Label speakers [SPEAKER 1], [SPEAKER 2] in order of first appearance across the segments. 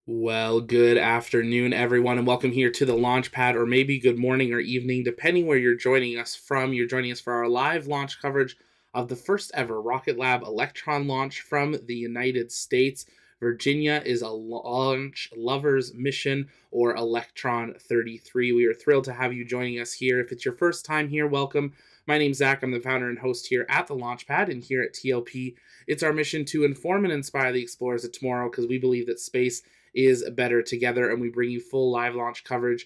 [SPEAKER 1] Well, good afternoon, everyone, and welcome here to the launch pad, or maybe good morning or evening, depending where you're joining us from. You're joining us for our live launch coverage of the first ever RocketLab Electron launch from the United States. Virginia is a launch lover's mission, or Electron 33. We are thrilled to have you joining us here. If it's your first time here, welcome. My name's Zach. I'm the founder and host here at the Launchpad, and here at TLP, it's our mission to inform and inspire the explorers of tomorrow because we believe that space is better together, and we bring you full live launch coverage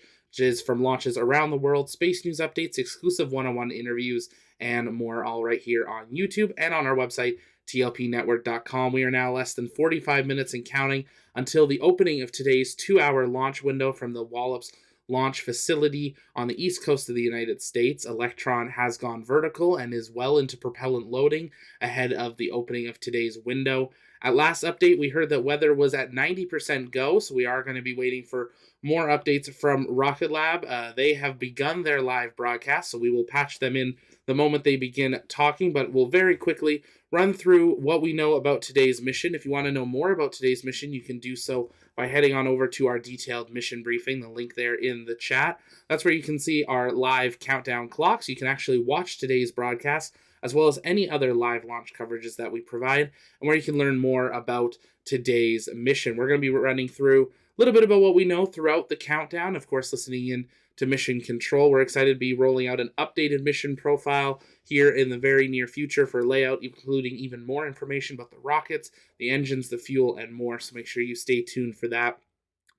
[SPEAKER 1] from launches around the world, space news updates, exclusive one-on-one interviews, and more, all right here on YouTube and on our website, tlpnetwork.com. We are now less than 45 minutes and counting until the opening of today's 2-hour launch window from the Wallops launch facility on the east coast of the United States. Electron has gone vertical and is well into propellant loading ahead of the opening of today's window. At last update, we heard that weather was at 90% go, so we are going to be waiting for more updates from Rocket Lab. They have begun their live broadcast, so we will patch them in the moment they begin talking, but we'll very quickly run through what we know about today's mission. If you want to know more about today's mission, you can do so by heading on over to our detailed mission briefing, the link there in the chat. That's where you can see our live countdown clocks. You can actually watch today's broadcast as well as any other live launch coverages that we provide, and where you can learn more about today's mission. We're going to be running through a little bit about what we know throughout the countdown, of course, listening in to mission control. We're excited to be rolling out an updated mission profile here in the very near future for layout, including even more information about the rockets, the engines, the fuel, and more, so make sure you stay tuned for that.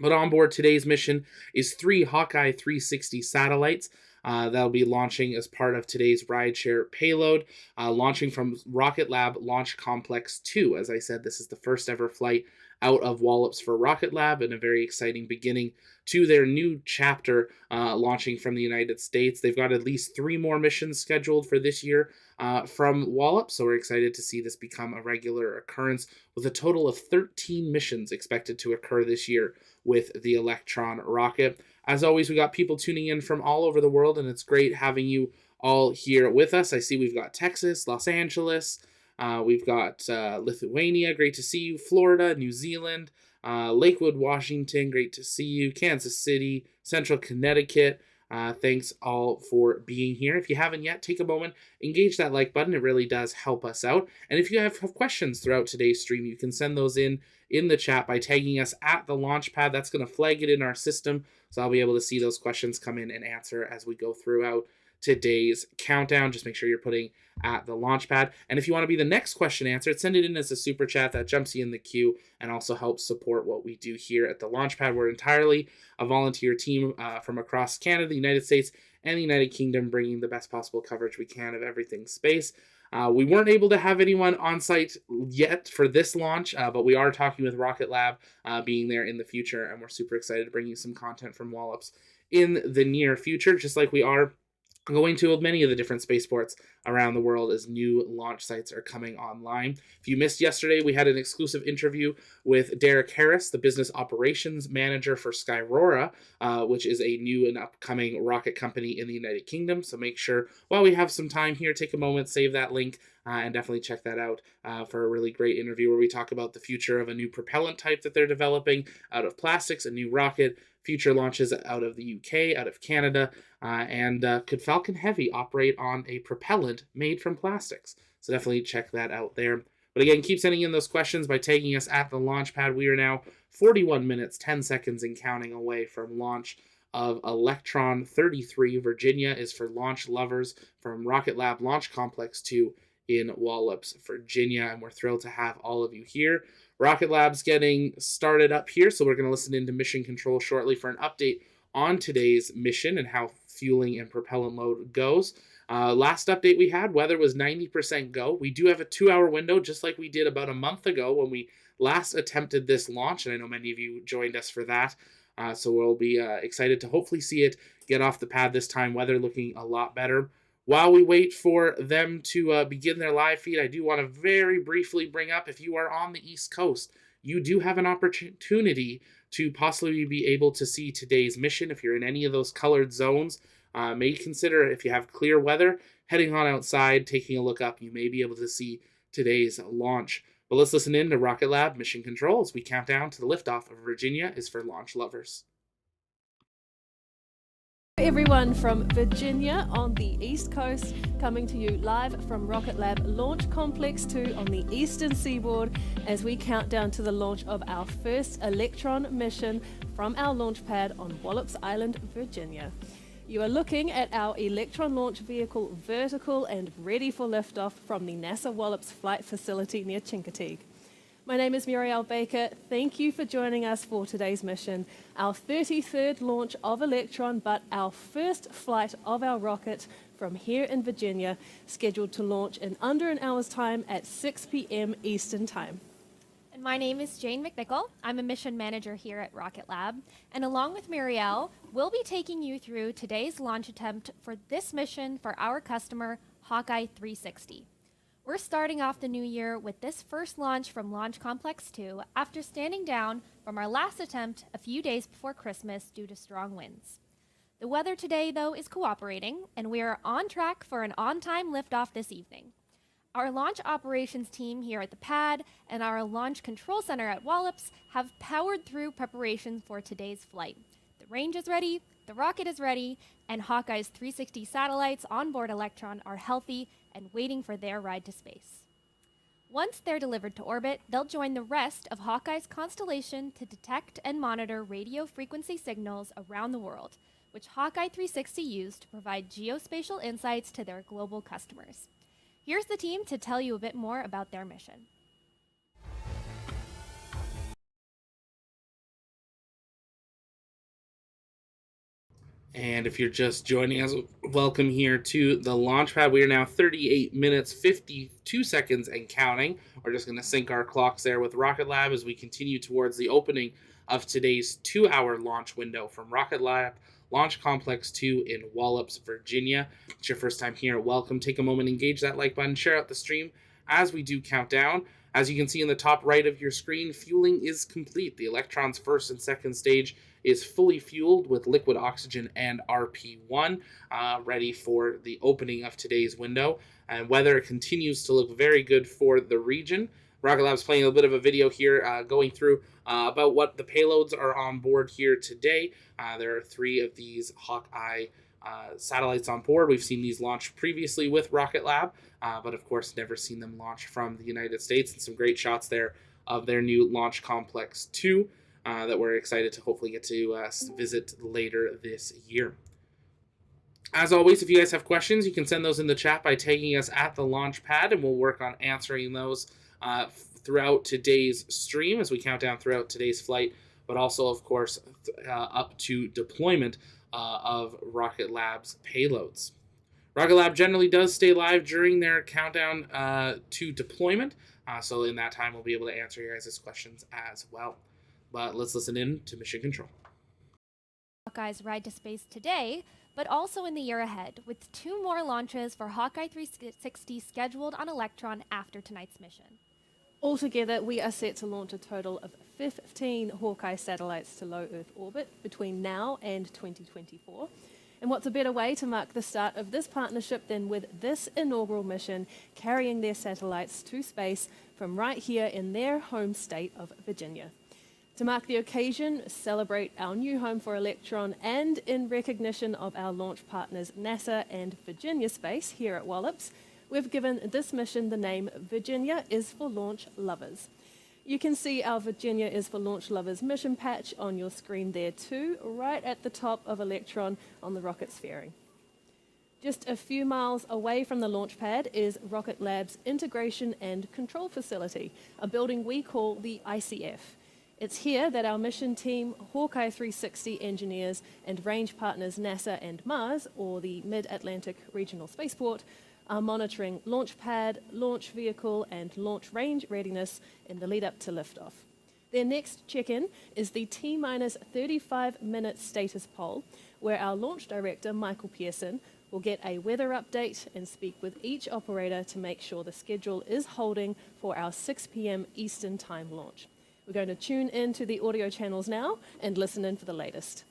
[SPEAKER 1] But on board today's mission is 3 Hawkeye 360 satellites. That'll be launching as part of today's rideshare payload, launching from Rocket Lab Launch Complex 2. As I said, this is the first ever flight out of Wallops for Rocket Lab, and a very exciting beginning to their new chapter, launching from the United States. They've got at least 3 more missions scheduled for this year from Wallops, so we're excited to see this become a regular occurrence, with a total of 13 missions expected to occur this year with the Electron rocket. As always, we got people tuning in from all over the world, and it's great having you all here with us. I see we've got Texas, Los Angeles, we've got Lithuania, great to see you, Florida, New Zealand, Lakewood, Washington, great to see you, Kansas City, Central Connecticut. Thanks all for being here. If you haven't yet, take a moment, engage that like button. It really does help us out. And if you have questions throughout today's stream, you can send those in the chat by tagging us at the Launchpad. That's going to flag it in our system, so I'll be able to see those questions come in and answer as we go throughout today's countdown. Just make sure you're putting at the Launchpad. And if you want to be the next question answered, send it in as a super chat. That jumps you in the queue and also helps support what we do here at the Launchpad. We're entirely a volunteer team from across Canada, the United States, and the United Kingdom, bringing the best possible coverage we can of everything space. We weren't able to have anyone on site yet for this launch, but we are talking with Rocket Lab being there in the future, and we're super excited to bring you some content from Wallops in the near future, just like we are going to many of the different spaceports around the world as new launch sites are coming online. If you missed yesterday, we had an exclusive interview with Derek Harris, the business operations manager for Skyrora, which is a new and upcoming rocket company in the United Kingdom. So make sure, while we have some time here, take a moment, save that link, and definitely check that out for a really great interview where we talk about the future of a new propellant type that they're developing out of plastics, a new rocket, future launches out of the UK, out of Canada, and could Falcon Heavy operate on a propellant made from plastics? So definitely check that out there. But again, keep sending in those questions by tagging us at the Launchpad. We are now 41 minutes, 10 seconds and counting away from launch of Electron 33. Virginia is for launch lovers from Rocket Lab Launch Complex 2 in Wallops, Virginia, and we're thrilled to have all of you here. Rocket Lab's getting started up here, so we're going to listen into mission control shortly for an update on today's mission and how fueling and propellant load goes. Last update we had, weather was 90% go. We do have a 2-hour window, just like we did about a month ago when we last attempted this launch, and I know many of you joined us for that. So we'll be excited to hopefully see it get off the pad this time, weather looking a lot better. While we wait for them to begin their live feed, I do want to very briefly bring up, if you are on the East Coast, you do have an opportunity to possibly be able to see today's mission. If you're in any of those colored zones, may consider, if you have clear weather, heading on outside, taking a look up. You may be able to see today's launch. But let's listen in to Rocket Lab Mission Control as we count down to the liftoff of Virginia is for launch lovers.
[SPEAKER 2] Everyone from Virginia on the East Coast, coming to you live from Rocket Lab Launch Complex 2 on the eastern seaboard as we count down to the launch of our first Electron mission from our launch pad on Wallops Island, Virginia. You are looking at our Electron launch vehicle vertical and ready for liftoff from the NASA Wallops flight facility near Chincoteague. My name is Muriel Baker. Thank you for joining us for today's mission, our 33rd launch of Electron, but our first flight of our rocket from here in Virginia, scheduled to launch in under an hour's time at 6 p.m. Eastern Time.
[SPEAKER 3] And my name is Jane McNichol. I'm a mission manager here at Rocket Lab. And along with Muriel, we'll be taking you through today's launch attempt for this mission for our customer, Hawkeye 360. We're starting off the new year with this first launch from Launch Complex 2 after standing down from our last attempt a few days before Christmas due to strong winds. The weather today, though, is cooperating, and we are on track for an on-time liftoff this evening. Our launch operations team here at the pad and our launch control center at Wallops have powered through preparations for today's flight. The range is ready, the rocket is ready, and Hawkeye's 360 satellites on board Electron are healthy and waiting for their ride to space. Once they're delivered to orbit, they'll join the rest of Hawkeye's constellation to detect and monitor radio frequency signals around the world, which Hawkeye 360 used to provide geospatial insights to their global customers. Here's the team to tell you a bit more about their mission.
[SPEAKER 1] And if you're just joining us, welcome here to the launch pad. We are now 38 minutes, 52 seconds and counting. We're just going to sync our clocks there with Rocket Lab as we continue towards the opening of today's 2-hour launch window from Rocket Lab Launch Complex 2 in Wallops, Virginia. If it's your first time here, welcome. Take a moment, engage that like button, share out the stream as we do count down. As you can see in the top right of your screen, fueling is complete. The Electron's first and second stage is fully fueled with liquid oxygen and RP1, ready for the opening of today's window. And weather continues to look very good for the region. Rocket Lab's playing a bit of a video here going through about what the payloads are on board here today. There are 3 of these Hawkeye satellites on board. We've seen these launch previously with Rocket Lab, but of course never seen them launch from the United States, and some great shots there of their new Launch Complex 2 that we're excited to hopefully get to visit later this year. As always, if you guys have questions, you can send those in the chat by tagging us at the launch pad, and we'll work on answering those throughout today's stream as we count down throughout today's flight, but also, of course, up to deployment of Rocket Lab's payloads. Rocket Lab generally does stay live during their countdown to deployment, so in that time we'll be able to answer your guys' questions as well. But let's listen in to Mission Control.
[SPEAKER 3] Hawkeye's ride to space today, but also in the year ahead, with 2 more launches for Hawkeye 360 scheduled on Electron after tonight's mission.
[SPEAKER 2] Altogether, we are set to launch a total of 15 Hawkeye satellites to low Earth orbit between now and 2024. And what's a better way to mark the start of this partnership than with this inaugural mission, carrying their satellites to space from right here in their home state of Virginia. To mark the occasion, celebrate our new home for Electron, and in recognition of our launch partners NASA and Virginia Space here at Wallops, we've given this mission the name Virginia is for Launch Lovers. You can see our Virginia is for Launch Lovers mission patch on your screen there too, right at the top of Electron on the rocket's fairing. Just a few miles away from the launch pad is Rocket Lab's Integration and Control Facility, a building we call the ICF. It's here that our mission team, Hawkeye 360 engineers, and range partners NASA and Mars, or the Mid-Atlantic Regional Spaceport, are monitoring launch pad, launch vehicle, and launch range readiness in the lead up to liftoff. Their next check-in is the T-minus 35-minute status poll, where our launch director, Michael Pearson, will get a weather update and speak with each operator to make sure the schedule is holding for our 6 p.m. Eastern Time launch. We're going to tune into the audio channels now and listen in for the latest.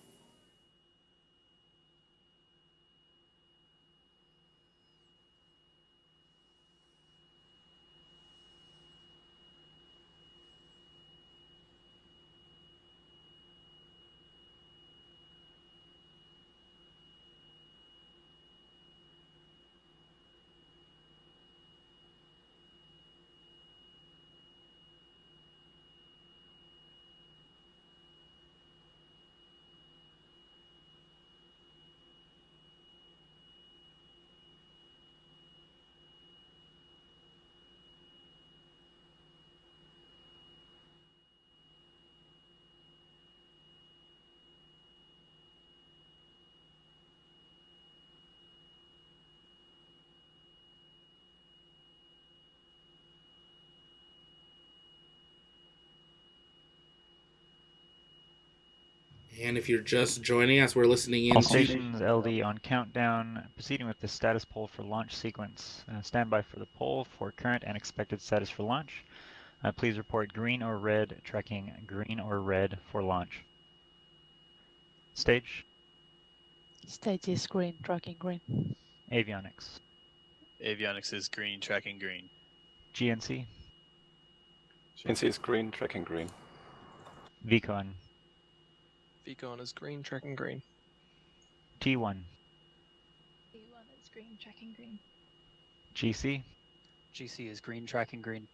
[SPEAKER 1] And if you're just joining us, we're listening in
[SPEAKER 4] All
[SPEAKER 1] to...
[SPEAKER 4] stations LD on countdown, proceeding with the status poll for launch sequence. Stand by for the poll for current and expected status for launch. Please report green or red, tracking green or red for launch. Stage.
[SPEAKER 5] Stage is green, tracking green.
[SPEAKER 4] Avionics.
[SPEAKER 6] Avionics is green, tracking green.
[SPEAKER 4] GNC.
[SPEAKER 7] GNC is green, tracking green.
[SPEAKER 4] VCON.
[SPEAKER 8] VCON is green, tracking green.
[SPEAKER 4] T1.
[SPEAKER 9] T1 is green, tracking green.
[SPEAKER 4] GC.
[SPEAKER 10] GC is green, tracking green.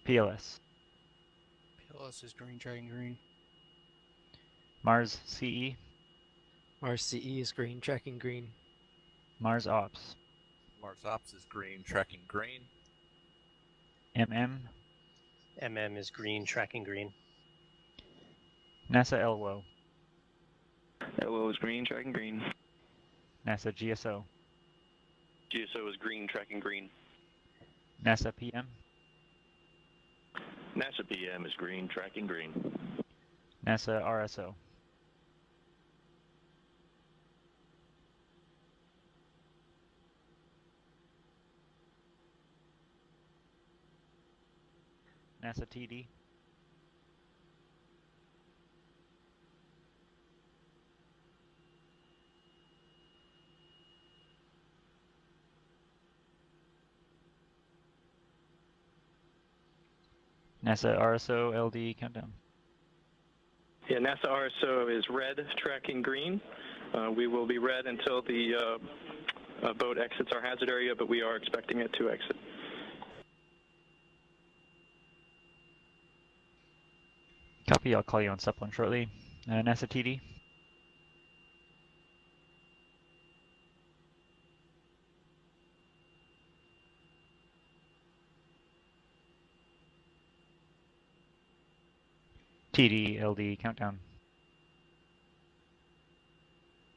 [SPEAKER 4] PLS.
[SPEAKER 10] PLS is green, tracking green.
[SPEAKER 4] Mars CE.
[SPEAKER 10] Mars CE is green, tracking green.
[SPEAKER 4] Mars Ops.
[SPEAKER 11] Mars Ops is green, tracking green.
[SPEAKER 4] MM.
[SPEAKER 12] MM is green, tracking green.
[SPEAKER 4] NASA LWO.
[SPEAKER 13] LWO is green, tracking green.
[SPEAKER 4] NASA GSO.
[SPEAKER 13] GSO is green, tracking green.
[SPEAKER 4] NASA PM.
[SPEAKER 13] NASA PM is green, tracking green.
[SPEAKER 4] NASA RSO. NASA TD. NASA RSO LD countdown.
[SPEAKER 13] Yeah, NASA RSO is red, tracking green. We will be red until the boat exits our hazard area, but we are expecting it to exit.
[SPEAKER 4] Copy, I'll call you on SUP1 shortly. NASA TD. TD LD countdown.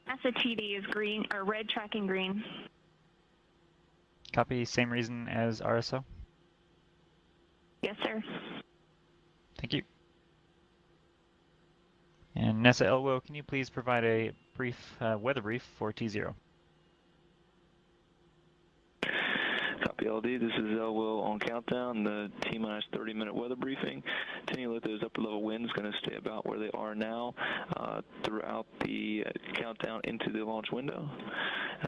[SPEAKER 9] NASA TD is green, or red, tracking green.
[SPEAKER 4] Copy, same reason as RSO.
[SPEAKER 9] Yes, sir.
[SPEAKER 4] Thank you. And NASA LWO, can you please provide a brief weather brief for T0?
[SPEAKER 13] Copy LD, this is LWO on countdown, the T-minus 30-minute weather briefing. Continue with those upper level winds, going to stay about where they are now throughout the countdown into the launch window.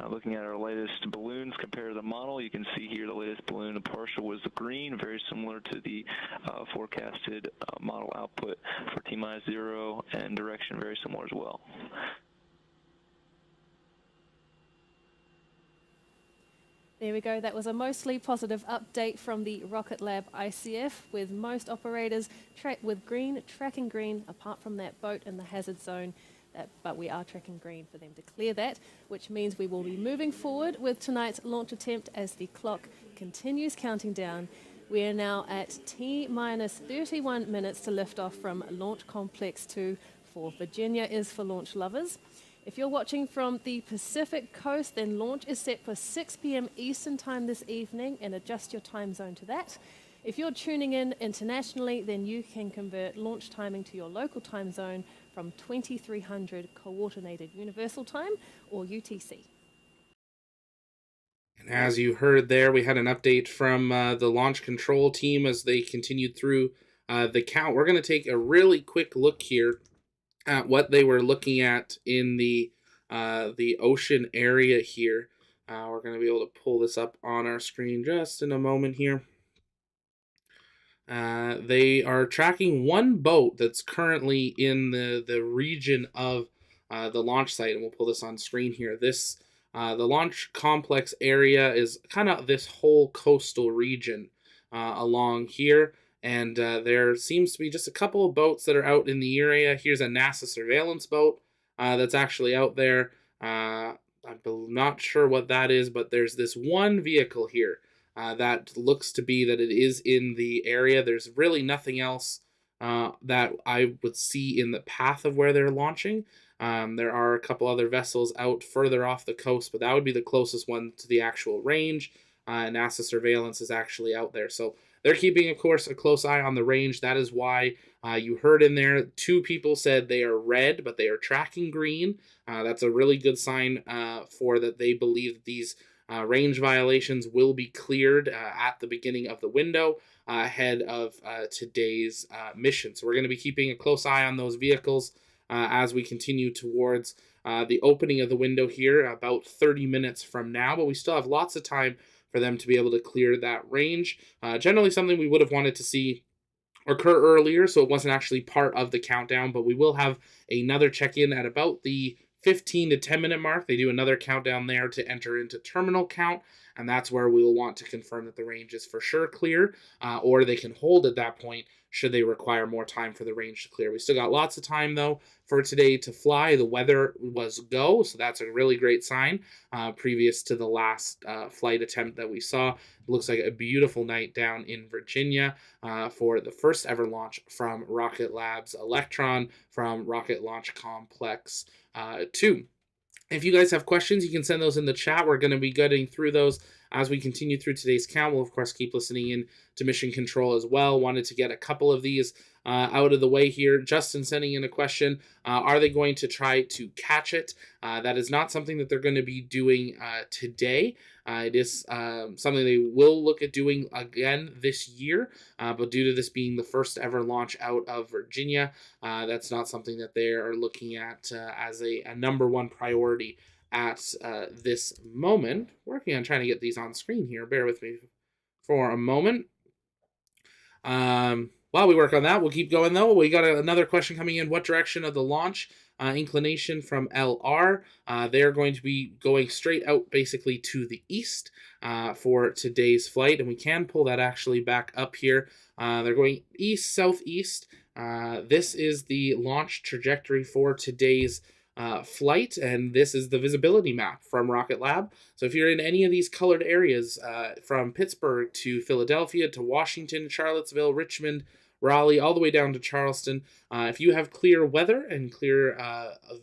[SPEAKER 13] Looking at our latest balloons compared to the model, you can see here the latest balloon, the partial was the green, very similar to the forecasted model output for T-minus 0, and direction very similar as well.
[SPEAKER 2] There we go. That was a mostly positive update from the RocketLab ICF, with most operators with green tracking green, apart from that boat in the hazard zone. But we are tracking green for them to clear that, which means we will be moving forward with tonight's launch attempt as the clock continues counting down. We are now at T-minus 31 minutes to lift off from Launch Complex 2 for Virginia is for launch lovers. If you're watching from the Pacific Coast, then launch is set for 6 p.m. Eastern Time this evening, and adjust your time zone to that. If you're tuning in internationally, then you can convert launch timing to your local time zone from 2300 Coordinated Universal Time, or UTC.
[SPEAKER 1] And as you heard there, we had an update from the launch control team as they continued through the count. We're going to take a really quick look here at what they were looking at in the ocean area here. We're going to be able to pull this up on our screen just in a moment here. They are tracking one boat that's currently in the region of the launch site, and we'll pull this on screen here. This the launch complex area is kind of this whole coastal region along here. And there seems to be just a couple of boats that are out in the area. Here's a NASA surveillance boat that's actually out there. I'm not sure what that is, but there's this one vehicle here that looks to be that it is in the area. There's really nothing else that I would see in the path of where they're launching. There are a couple other vessels out further off the coast, but that would be the closest one to the actual range. NASA surveillance is actually out there. So they're keeping, of course, a close eye on the range. That is why You heard in there 2 people said they are red, but they are tracking green. That's a really good sign for that they believe that these range violations will be cleared at the beginning of the window ahead of today's mission. So we're going to be keeping a close eye on those vehicles as we continue towards the opening of the window here about 30 minutes from now, but we still have lots of time for them to be able to clear that range. Generally something we would have wanted to see occur earlier, so it wasn't actually part of the countdown, but we will have another check-in at about the 15 to 10 minute mark. They do another countdown there to enter into terminal count, and that's where we will want to confirm that the range is for sure clear, or they can hold at that point should they require more time for the range to clear. We still got lots of time, though, for today to fly. The weather was go, so that's a really great sign. Previous to the last flight attempt that we saw, it looks like a beautiful night down in Virginia for the first ever launch from Rocket Lab's Electron from Rocket Launch Complex 2. If you guys have questions, you can send those in the chat. We're going to be getting through those as we continue through today's count. We'll, of course, keep listening in to Mission Control as well. Wanted to get a couple of these out of the way here. Justin sending in a question. Are they going to try to catch it? That is not something that they're going to be doing today. It is something they will look at doing again this year, but due to this being the first ever launch out of Virginia, that's not something that they are looking at as a number one priority at this moment. Working on trying to get these on screen here. Bear with me for a moment. While we work on that, we'll keep going though. We got another question coming in. What direction of the launch? Inclination from LR. They're going to be going straight out basically to the east for today's flight, and we can pull that actually back up here. They're going east, southeast. This is the launch trajectory for today's flight, and this is the visibility map from Rocket Lab. So if you're in any of these colored areas from Pittsburgh to Philadelphia to Washington, Charlottesville, Richmond, Raleigh, all the way down to Charleston, if you have clear weather and clear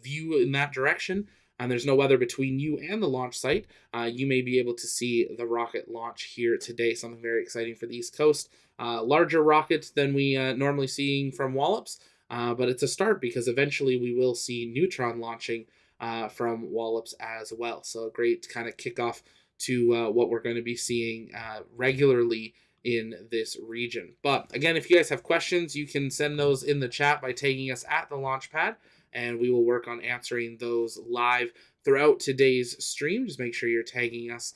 [SPEAKER 1] view in that direction, and there's no weather between you and the launch site, you may be able to see the rocket launch here today. Something very exciting for the East Coast. Larger rocket than we normally seeing from Wallops, but it's a start because eventually we will see Neutron launching from Wallops as well. So a great kind of kickoff to what we're going to be seeing regularly in this region. But again, if you guys have questions, you can send those in the chat by tagging us at the launch pad, and we will work on answering those live throughout today's stream. Just make sure you're tagging us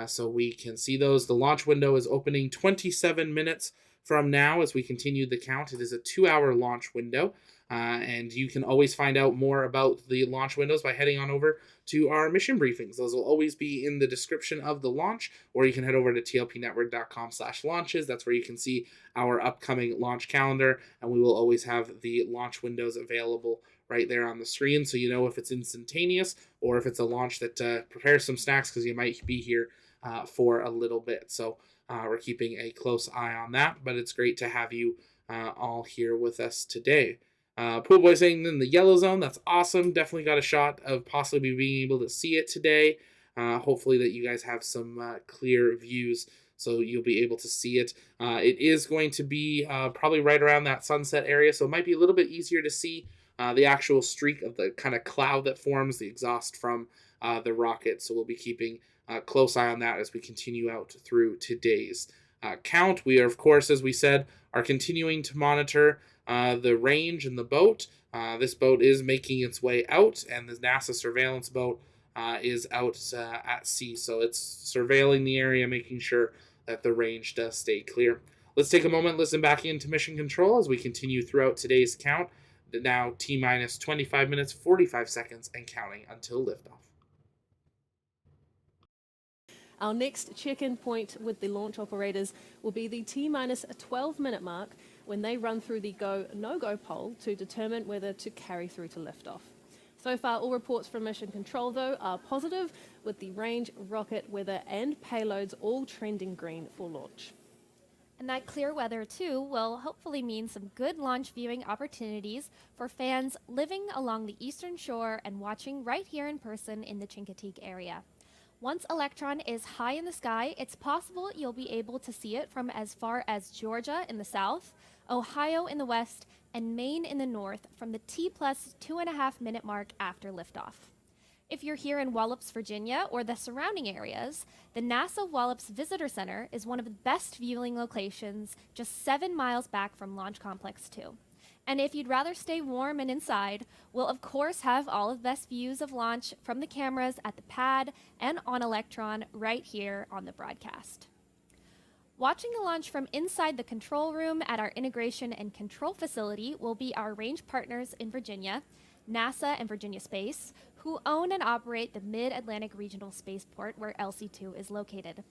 [SPEAKER 1] so we can see those. The launch window is opening 27 minutes from now as we continue the count. It is a 2-hour launch window, and you can always find out more about the launch windows by heading on over to our mission briefings. Those will always be in the description of the launch, or you can head over to tlpnetwork.com/launches. That's where you can see our upcoming launch calendar, and we will always have the launch windows available right there on the screen, so you know if it's instantaneous or if it's a launch that prepares some snacks because you might be here for a little bit. So we're keeping a close eye on that, but it's great to have you all here with us today. Pool Boy saying in the yellow zone, that's awesome. Definitely got a shot of possibly being able to see it today. Hopefully that you guys have some clear views so you'll be able to see it. It is going to be probably right around that sunset area, so it might be a little bit easier to see the actual streak of the kind of cloud that forms, the exhaust from the rocket. So we'll be keeping a close eye on that as we continue out through today's count. We are, of course, as we said, are continuing to monitor the range and the boat. This boat is making its way out, and the NASA surveillance boat is out at sea. So it's surveilling the area, making sure that the range does stay clear. Let's take a moment, listen back into Mission Control as we continue throughout today's count. Now T-minus 25 minutes, 45 seconds, and counting until liftoff.
[SPEAKER 2] Our next check-in point with the launch operators will be the T-minus 12-minute mark when they run through the go-no-go poll to determine whether to carry through to liftoff. So far, all reports from Mission Control, though, are positive, with the range, rocket, weather, and payloads all trending green for launch.
[SPEAKER 3] And that clear weather, too, will hopefully mean some good launch viewing opportunities for fans living along the eastern shore and watching right here in person in the Chincoteague area. Once Electron is high in the sky, it's possible you'll be able to see it from as far as Georgia in the south, Ohio in the west, and Maine in the north from the T++ 2.5 minute mark after liftoff. If you're here in Wallops, Virginia, or the surrounding areas, the NASA Wallops Visitor Center is one of the best viewing locations just 7 miles back from Launch Complex 2. And if you'd rather stay warm and inside, we'll of course have all of the best views of launch from the cameras at the pad and on Electron right here on the broadcast. Watching the launch from inside the control room at our integration and control facility will be our range partners in Virginia, NASA and Virginia Space, who own and operate the Mid-Atlantic Regional Spaceport where LC-2 is located.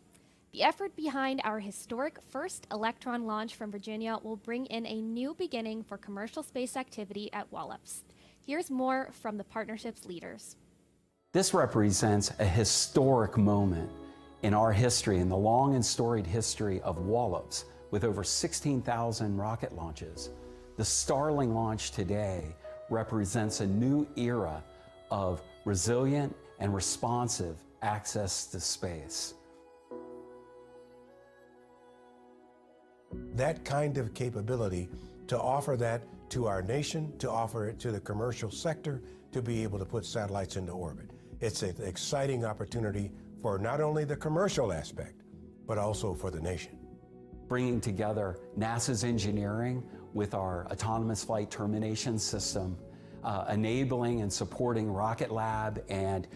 [SPEAKER 3] The effort behind our historic first Electron launch from Virginia will bring in a new beginning for commercial space activity at Wallops. Here's more from the partnership's leaders.
[SPEAKER 14] This represents a historic moment in our history, in the long and storied history of Wallops, with over 16,000 rocket launches. The Starling launch today represents a new era of resilient and responsive access to space.
[SPEAKER 15] That kind of capability, to offer that to our nation, to offer it to the commercial sector, to be able to put satellites into orbit. It's an exciting opportunity for not only the commercial aspect, but also for the nation.
[SPEAKER 14] Bringing together NASA's engineering with our autonomous flight termination system, enabling and supporting RocketLab and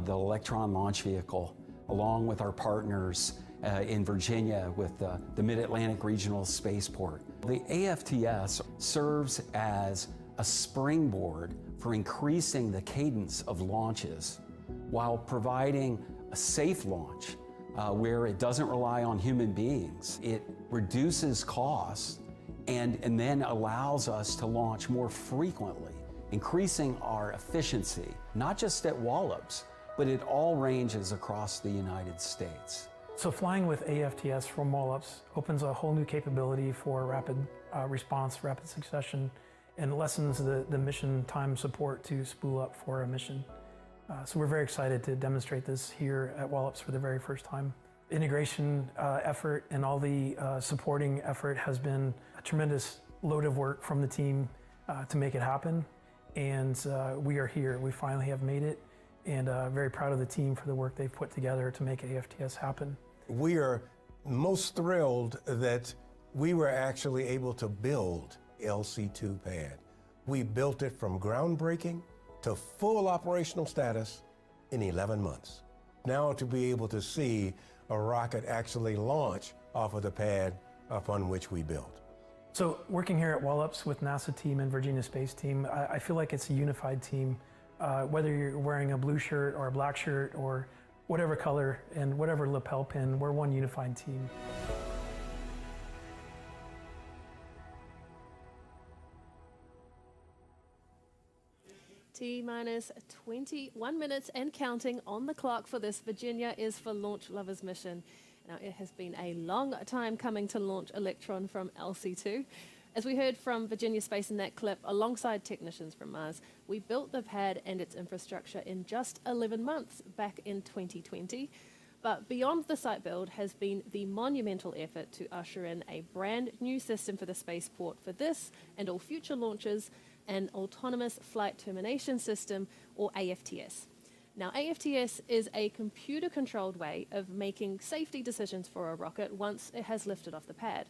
[SPEAKER 14] the Electron launch vehicle, along with our partners in Virginia with the Mid-Atlantic Regional Spaceport. The AFTS serves as a springboard for increasing the cadence of launches while providing a safe launch where it doesn't rely on human beings. It reduces costs and then allows us to launch more frequently, increasing our efficiency, not just at Wallops, but at all ranges across the United States.
[SPEAKER 16] So flying with AFTS from Wallops opens a whole new capability for rapid response, rapid succession, and lessens the mission time support to spool up for a mission. So we're very excited to demonstrate this here at Wallops for the very first time. Integration effort and all the supporting effort has been a tremendous load of work from the team to make it happen. And we are here. We finally have made it, and very proud of the team for the work they've put together to make AFTS happen.
[SPEAKER 15] We are most thrilled that we were actually able to build LC-2 pad. We built it from groundbreaking to full operational status in 11 months. Now to be able to see a rocket actually launch off of the pad upon which we built.
[SPEAKER 16] So working here at Wallops with NASA team and Virginia Space team, I feel like it's a unified team. Whether you're wearing a blue shirt or a black shirt or whatever color and whatever lapel pin, we're one unified team.
[SPEAKER 2] T-minus 21 minutes and counting on the clock for this Virginia is for Launch Lovers mission. Now, it has been a long time coming to launch Electron from LC-2. As we heard from Virginia Space in that clip, alongside technicians from Mars, we built the pad and its infrastructure in just 11 months back in 2020. But beyond the site build has been the monumental effort to usher in a brand new system for the spaceport for this and all future launches, an autonomous flight termination system, or AFTS. Now, AFTS is a computer-controlled way of making safety decisions for a rocket once it has lifted off the pad.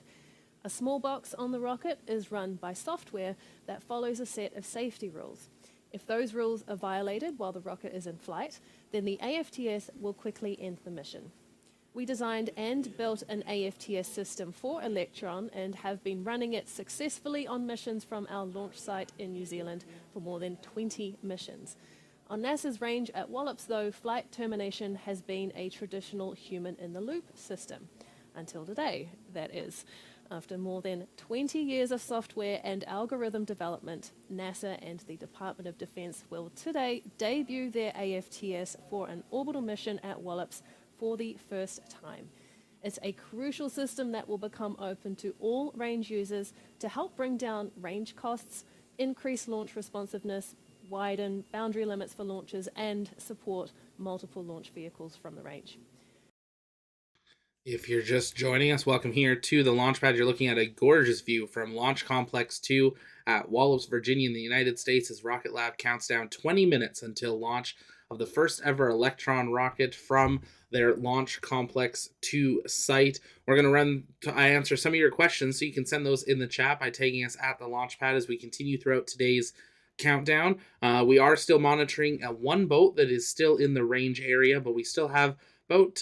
[SPEAKER 2] A small box on the rocket is run by software that follows a set of safety rules. If those rules are violated while the rocket is in flight, then the AFTS will quickly end the mission. We designed and built an AFTS system for Electron and have been running it successfully on missions from our launch site in New Zealand for more than 20 missions. On NASA's range at Wallops, though, flight termination has been a traditional human-in-the-loop system. Until today, that is. After more than 20 years of software and algorithm development, NASA and the Department of Defense will today debut their AFTS for an orbital mission at Wallops for the first time. It's a crucial system that will become open to all range users to help bring down range costs, increase launch responsiveness, widen boundary limits for launches, and support multiple launch vehicles from the range.
[SPEAKER 1] If you're just joining us, welcome here to the launch pad. You're looking at a gorgeous view from Launch Complex 2 at Wallops, Virginia in the United States as Rocket Lab counts down 20 minutes until launch of the first ever Electron rocket from their Launch Complex 2 site. We're going to run to answer some of your questions, so you can send those in the chat by tagging us at the launch pad as we continue throughout today's countdown. We are still monitoring one boat that is still in the range area, but we still have about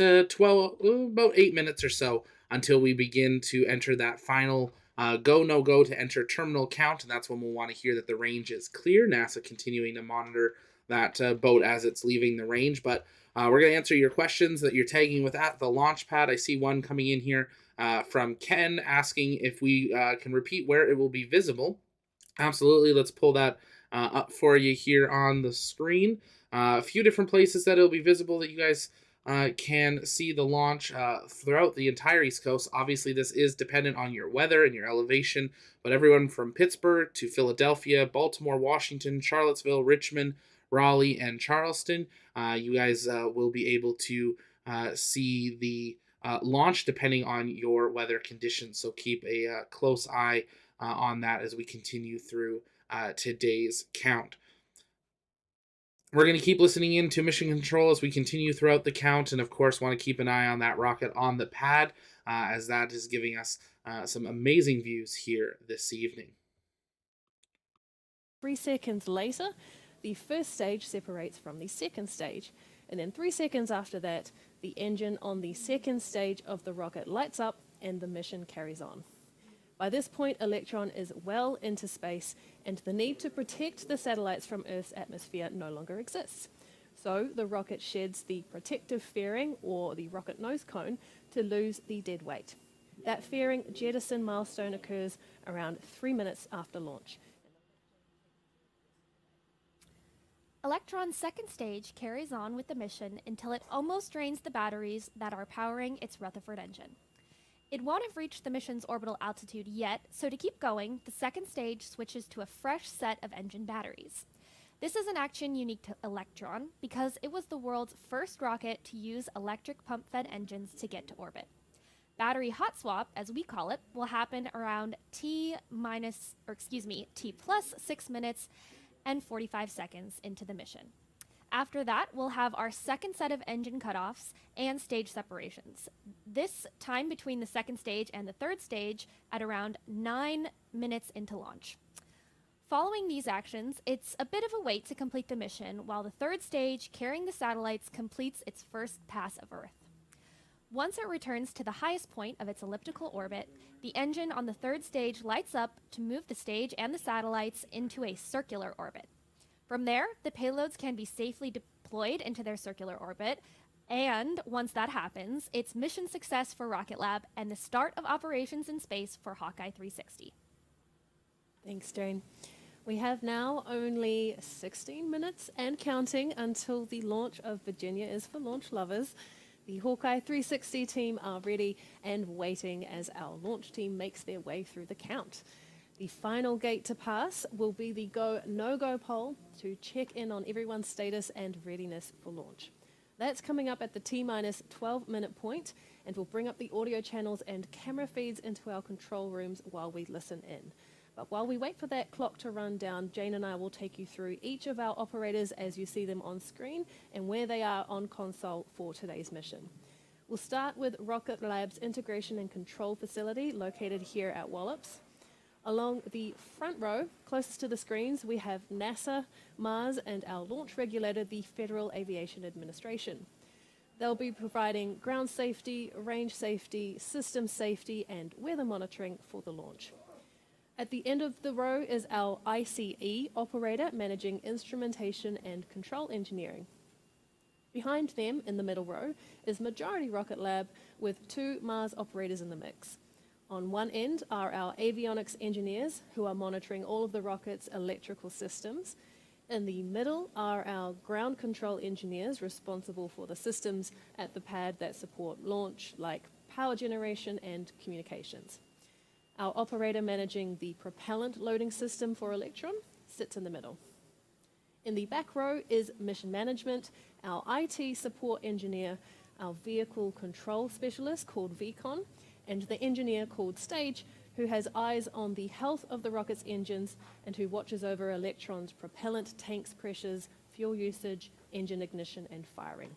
[SPEAKER 1] 8 minutes or so until we begin to enter that final go, no go to enter terminal count, and that's when we'll want to hear that the range is clear. NASA continuing to monitor that boat as it's leaving the range, but we're going to answer your questions that you're tagging with at the launch pad. I see one coming in here from Ken asking if we can repeat where it will be visible. Absolutely, let's pull that up for you here on the screen. A few different places that it'll be visible that you guys can see the launch throughout the entire East Coast. Obviously, this is dependent on your weather and your elevation, but everyone from Pittsburgh to Philadelphia, Baltimore, Washington, Charlottesville, Richmond, Raleigh, and Charleston, you guys will be able to see the launch depending on your weather conditions. So keep a close eye on that as we continue through today's count. We're going to keep listening in to mission control as we continue throughout the count, and of course want to keep an eye on that rocket on the pad as that is giving us some amazing views here this evening.
[SPEAKER 2] 3 seconds later, the first stage separates from the second stage, and then 3 seconds after that, the engine on the second stage of the rocket lights up and the mission carries on. By this point, Electron is well into space, and the need to protect the satellites from Earth's atmosphere no longer exists. So the rocket sheds the protective fairing, or the rocket nose cone, to lose the dead weight. That fairing jettison milestone occurs around 3 minutes after launch.
[SPEAKER 3] Electron's second stage carries on with the mission until it almost drains the batteries that are powering its Rutherford engine. It won't have reached the mission's orbital altitude yet, so to keep going, the second stage switches to a fresh set of engine batteries. This is an action unique to Electron because it was the world's first rocket to use electric pump-fed engines to get to orbit. Battery hot swap, as we call it, will happen around T plus 6 minutes and 45 seconds into the mission. After that, we'll have our second set of engine cutoffs and stage separations. This time between the second stage and the third stage at around 9 minutes into launch. Following these actions, it's a bit of a wait to complete the mission while the third stage carrying the satellites completes its first pass of Earth. Once it returns to the highest point of its elliptical orbit, the engine on the third stage lights up to move the stage and the satellites into a circular orbit. From there, the payloads can be safely deployed into their circular orbit, and once that happens, it's mission success for Rocket Lab and the start of operations in space for Hawkeye 360.
[SPEAKER 2] Thanks, Jane. We have now only 16 minutes and counting until the launch of Virginia is for Launch Lovers. The Hawkeye 360 team are ready and waiting as our launch team makes their way through the count. The final gate to pass will be the go, no-go poll to check in on everyone's status and readiness for launch. That's coming up at the T-minus 12-minute point, and we'll bring up the audio channels and camera feeds into our control rooms while we listen in. But while we wait for that clock to run down, Jane and I will take you through each of our operators as you see them on screen and where they are on console for today's mission. We'll start with Rocket Lab's integration and control facility located here at Wallops. Along the front row, closest to the screens, we have NASA, Mars, and our launch regulator, the Federal Aviation Administration. They'll be providing ground safety, range safety, system safety, and weather monitoring for the launch. At the end of the row is our ICE operator managing instrumentation and control engineering. Behind them, in the middle row, is Majority Rocket Lab with 2 Mars operators in the mix. On one end are our avionics engineers who are monitoring all of the rocket's electrical systems. In the middle are our ground control engineers responsible for the systems at the pad that support launch, like power generation and communications. Our operator managing the propellant loading system for Electron sits in the middle. In the back row is mission management, our IT support engineer our vehicle control specialist called VCON, and the engineer called Stage, who has eyes on the health of the rocket's engines and who watches over Electron's propellant tanks pressures, fuel usage, engine ignition, and firing.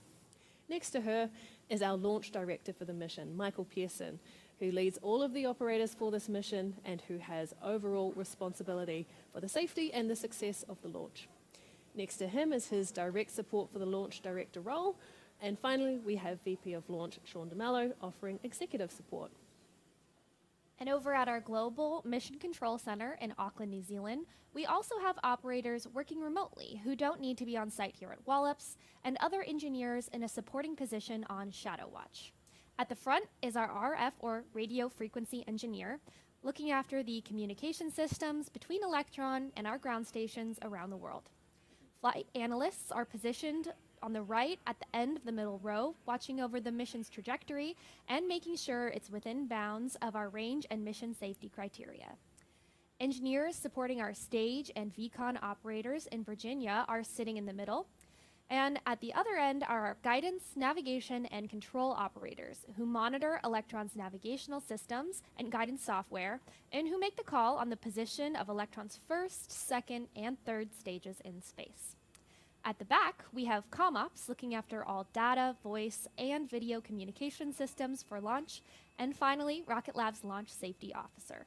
[SPEAKER 2] Next to her is our launch director for the mission, Michael Pearson, who leads all of the operators for this mission and who has overall responsibility for the safety and the success of the launch. Next to him is his direct support for the launch director role. And finally, we have VP of Launch, Sean DeMello, offering executive support.
[SPEAKER 3] And over at our Global Mission Control Center in Auckland, New Zealand, we also have operators working remotely who don't need to be on site here at Wallops, and other engineers in a supporting position on Shadow Watch. At the front is our RF, or radio frequency engineer, looking after the communication systems between Electron and our ground stations around the world. Flight analysts are positioned on the right at the end of the middle row, watching over the mission's trajectory and making sure it's within bounds of our range and mission safety criteria. Engineers supporting our stage and VCON operators in Virginia are sitting in the middle. And at the other end are our guidance, navigation, and control operators who monitor Electron's navigational systems and guidance software, and who make the call on the position of Electron's first, second, and third stages in space. At the back, we have CommOps looking after all data, voice, and video communication systems for launch, and finally, Rocket Lab's Launch Safety Officer.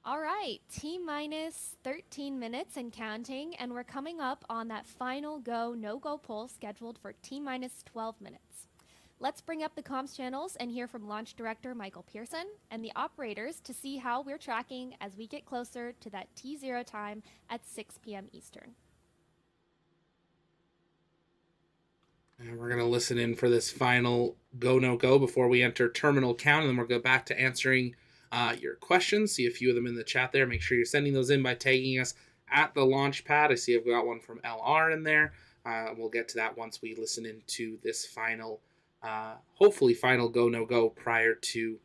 [SPEAKER 3] All right, T-minus 13 minutes and counting, and we're coming up on that final go, no-go poll scheduled for T-minus 12 minutes. Let's bring up the comms channels and hear from Launch Director Michael Pearson and the operators to see how we're tracking as we get closer to that T0 time at 6 p.m. Eastern.
[SPEAKER 1] And we're going to listen in for this final go, no-go before we enter terminal count, and then we'll go back to answering your questions. See a few of them in the chat there. Make sure you're sending those in by tagging us at the launch pad. I see I've got one from LR in there. We'll get to that once we listen into this final, hopefully final go, no-go prior to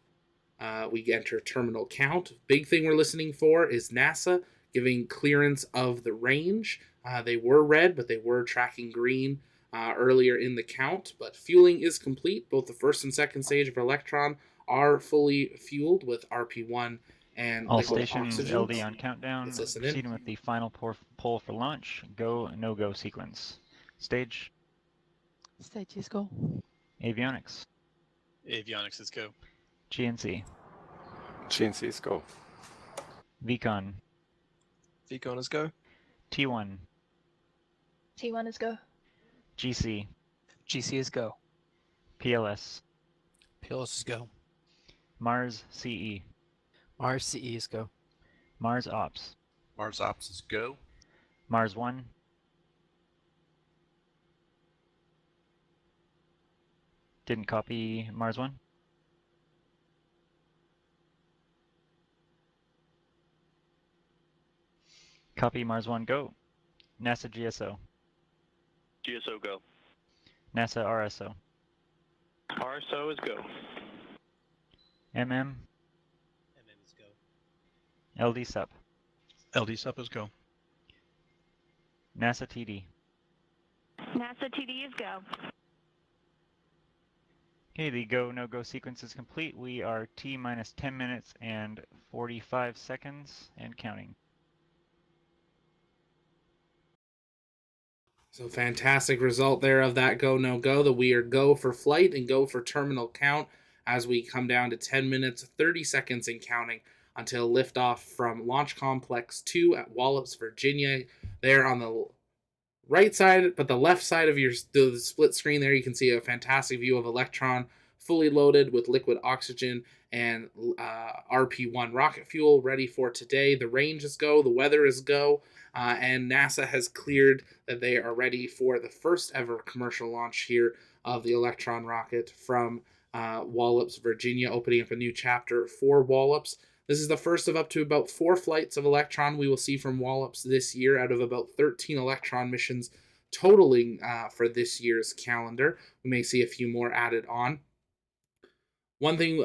[SPEAKER 1] we enter terminal count. Big thing we're listening for is NASA giving clearance of the range. They were red, but they were tracking green earlier in the count. But fueling is complete. Both the first and second stage of Electron are fully fueled with RP1 and
[SPEAKER 4] all
[SPEAKER 1] liquid
[SPEAKER 4] stations
[SPEAKER 1] oxygen.
[SPEAKER 4] LD on countdown. Proceeding with the final poll for launch. Go, no-go sequence. Stage.
[SPEAKER 5] Stage is go.
[SPEAKER 4] Avionics.
[SPEAKER 6] Avionics is go.
[SPEAKER 4] GNC.
[SPEAKER 7] GNC is go.
[SPEAKER 4] VCON.
[SPEAKER 8] VCON is go.
[SPEAKER 4] T1.
[SPEAKER 17] T1 is go.
[SPEAKER 4] GC.
[SPEAKER 10] GC is go.
[SPEAKER 4] PLS.
[SPEAKER 10] PLS is go.
[SPEAKER 4] Mars CE.
[SPEAKER 10] Mars CE is go.
[SPEAKER 4] Mars Ops.
[SPEAKER 11] Mars Ops is go.
[SPEAKER 4] Mars 1. Didn't copy Mars 1. Copy Mars 1, go. NASA GSO.
[SPEAKER 13] GSO go.
[SPEAKER 4] NASA RSO.
[SPEAKER 13] RSO is go.
[SPEAKER 4] MM.
[SPEAKER 12] is go.
[SPEAKER 4] LD SUP.
[SPEAKER 10] LD SUP is go.
[SPEAKER 4] NASA TD.
[SPEAKER 9] NASA TD is go.
[SPEAKER 4] Okay, the go, no-go sequence is complete. We are T-minus 10 minutes and 45 seconds and counting.
[SPEAKER 1] So fantastic result there of that go, no-go. The we are go for flight and go for terminal count as we come down to 10 minutes, 30 seconds and counting until liftoff from Launch Complex 2 at Wallops, Virginia. There on the right side, but the left side of the split screen there, you can see a fantastic view of Electron fully loaded with liquid oxygen and RP-1 rocket fuel, ready for today. The range is go, the weather is go, and NASA has cleared that they are ready for the first ever commercial launch here of the Electron rocket from Wallops, Virginia, opening up a new chapter for Wallops. This is the first of up to about 4 flights of Electron we will see from Wallops this year out of about 13 Electron missions totaling for this year's calendar. We may see a few more added on. One thing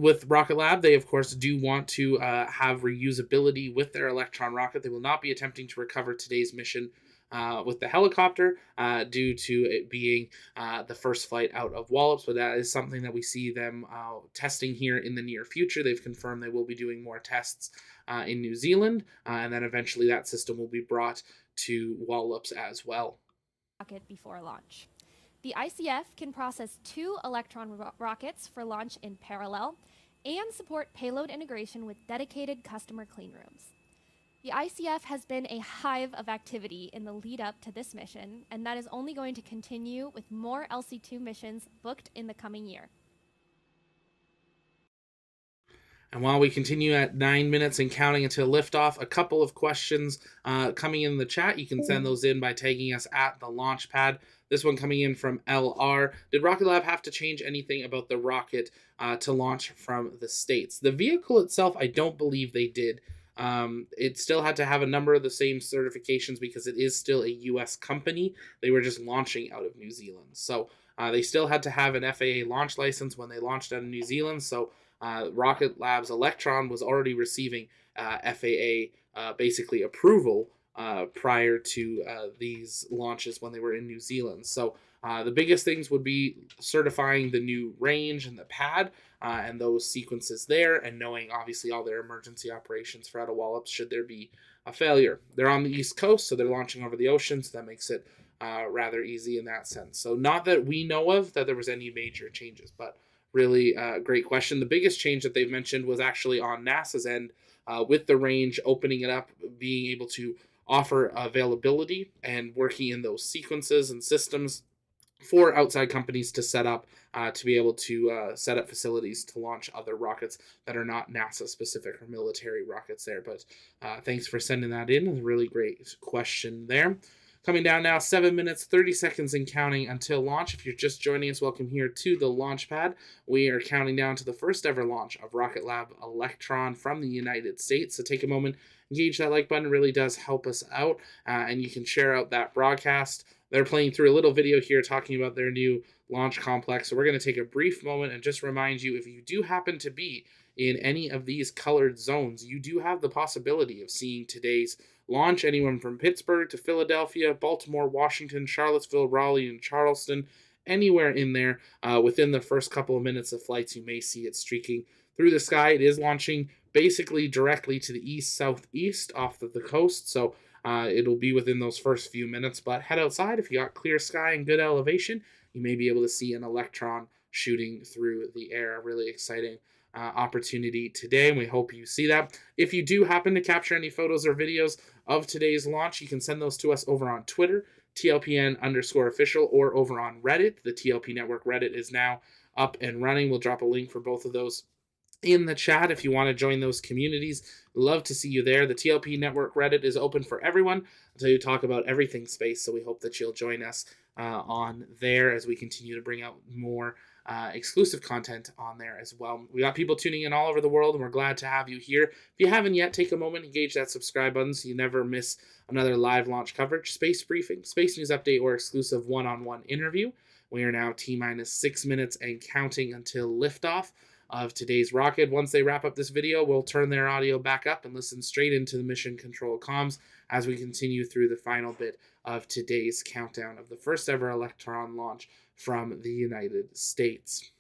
[SPEAKER 1] with Rocket Lab, they of course do want to have reusability with their Electron rocket. They will not be attempting to recover today's mission with the helicopter due to it being the first flight out of Wallops, but that is something that we see them testing here in the near future. They've confirmed they will be doing more tests in New Zealand, and then eventually that system will be brought to Wallops as well.
[SPEAKER 3] Rocket before launch. The ICF can process 2 Electron rockets for launch in parallel and support payload integration with dedicated customer clean rooms. The ICF has been a hive of activity in the lead up to this mission, and that is only going to continue with more LC-2 missions booked in the coming year.
[SPEAKER 1] And while we continue at 9 minutes and counting until liftoff, a couple of questions coming in the chat. You can send those in by tagging us at the launch pad. This one coming in from LR. Did Rocket Lab have to change anything about the rocket to launch from the States? The vehicle itself, I don't believe they did. It still had to have a number of the same certifications because it is still a U.S. company. They were just launching out of New Zealand. So they still had to have an FAA launch license when they launched out of New Zealand. So Rocket Lab's Electron was already receiving FAA basically approval prior to these launches when they were in New Zealand. So the biggest things would be certifying the new range and the pad and those sequences there, and knowing obviously all their emergency operations for out of Wallops should there be a failure. They're on the East Coast, so they're launching over the ocean, so that makes it rather easy in that sense. So not that we know of that there was any major changes, but really great question. The biggest change that they've mentioned was actually on NASA's end with the range, opening it up, being able to offer availability and working in those sequences and systems for outside companies to set up to be able to set up facilities to launch other rockets that are not NASA specific or military rockets there. But thanks for sending that in. It's a really great question there. Coming down now, 7 minutes, 30 seconds and counting until launch. If you're just joining us, welcome here to the launch pad. We are counting down to the first ever launch of Rocket Lab Electron from the United States. So take a moment, engage that like button. It really does help us out. And you can share out that broadcast. They're playing through a little video here talking about their new launch complex. So we're going to take a brief moment and just remind you, if you do happen to be in any of these colored zones, you do have the possibility of seeing today's launch, anyone from Pittsburgh to Philadelphia, Baltimore, Washington, Charlottesville, Raleigh, and Charleston, anywhere in there within the first couple of minutes of flights, you may see it streaking through the sky. It is launching basically directly to the east-southeast off of the coast, so it'll be within those first few minutes, but head outside. If you got clear sky and good elevation, you may be able to see an Electron shooting through the air. Really exciting opportunity today, and we hope you see that. If you do happen to capture any photos or videos of today's launch, you can send those to us over on Twitter, TLPN_official, or over on Reddit. The TLP Network Reddit is now up and running. We'll drop a link for both of those in the chat if you want to join those communities. Love to see you there. The TLP Network Reddit is open for everyone until you talk about everything space, so we hope that you'll join us on there as we continue to bring out more exclusive content on there as well. We got people tuning in all over the world, and we're glad to have you here. If you haven't yet, take a moment, engage that subscribe button so you never miss another live launch coverage, space briefing, space news update, or exclusive one-on-one interview. We are now T-minus 6 minutes and counting until liftoff of today's rocket. Once they wrap up this video, we'll turn their audio back up and listen straight into the mission control comms as we continue through the final bit of today's countdown of the first ever Electron launch from the United States.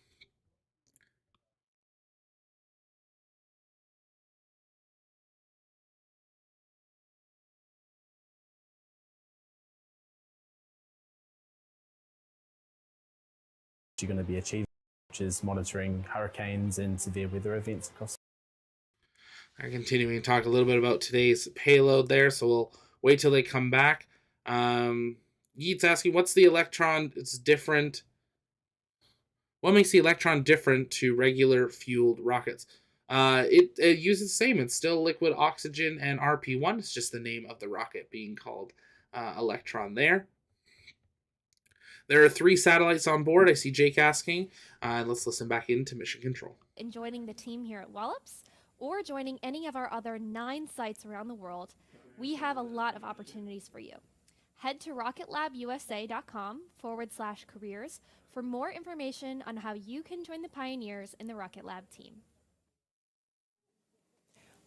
[SPEAKER 18] You're going to be achieving, which is monitoring hurricanes and severe weather events across.
[SPEAKER 1] I'm continuing to talk a little bit about today's payload there, so we'll wait till they come back. Yeet's asking, what's the Electron? It's different. What makes the Electron different to regular fueled rockets? It uses the same. It's still liquid oxygen and RP1. It's just the name of the rocket being called Electron there. There are 3 satellites on board. I see Jake asking. Let's listen back into Mission Control.
[SPEAKER 3] In joining the team here at Wallops or joining any of our other 9 sites around the world, we have a lot of opportunities for you. Head to rocketlabusa.com/careers for more information on how you can join the pioneers in the Rocket Lab team.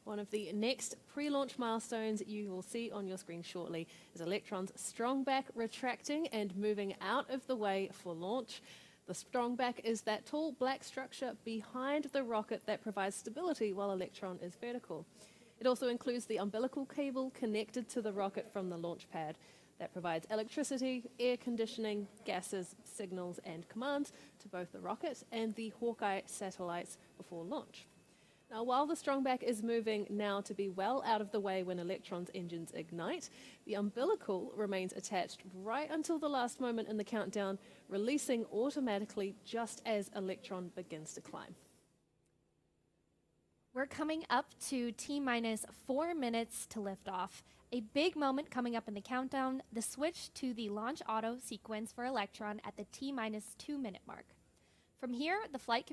[SPEAKER 2] One of the next pre-launch milestones you will see on your screen shortly is Electron's strong back retracting and moving out of the way for launch. The strong back is that tall black structure behind the rocket that provides stability while Electron is vertical. It also includes the umbilical cable connected to the rocket from the launch pad that provides electricity, air conditioning, gases, signals, and commands to both the rocket and the Hawkeye satellites before launch. Now, while the strongback is moving now to be well out of the way when Electron's engines ignite, the umbilical remains attached right until the last moment in the countdown, releasing automatically just as Electron begins to climb.
[SPEAKER 3] We're coming up to T-minus 4 minutes to liftoff. A big moment coming up in the countdown, the switch to the launch auto sequence for Electron at the T-minus 2 minute mark. From here, the flight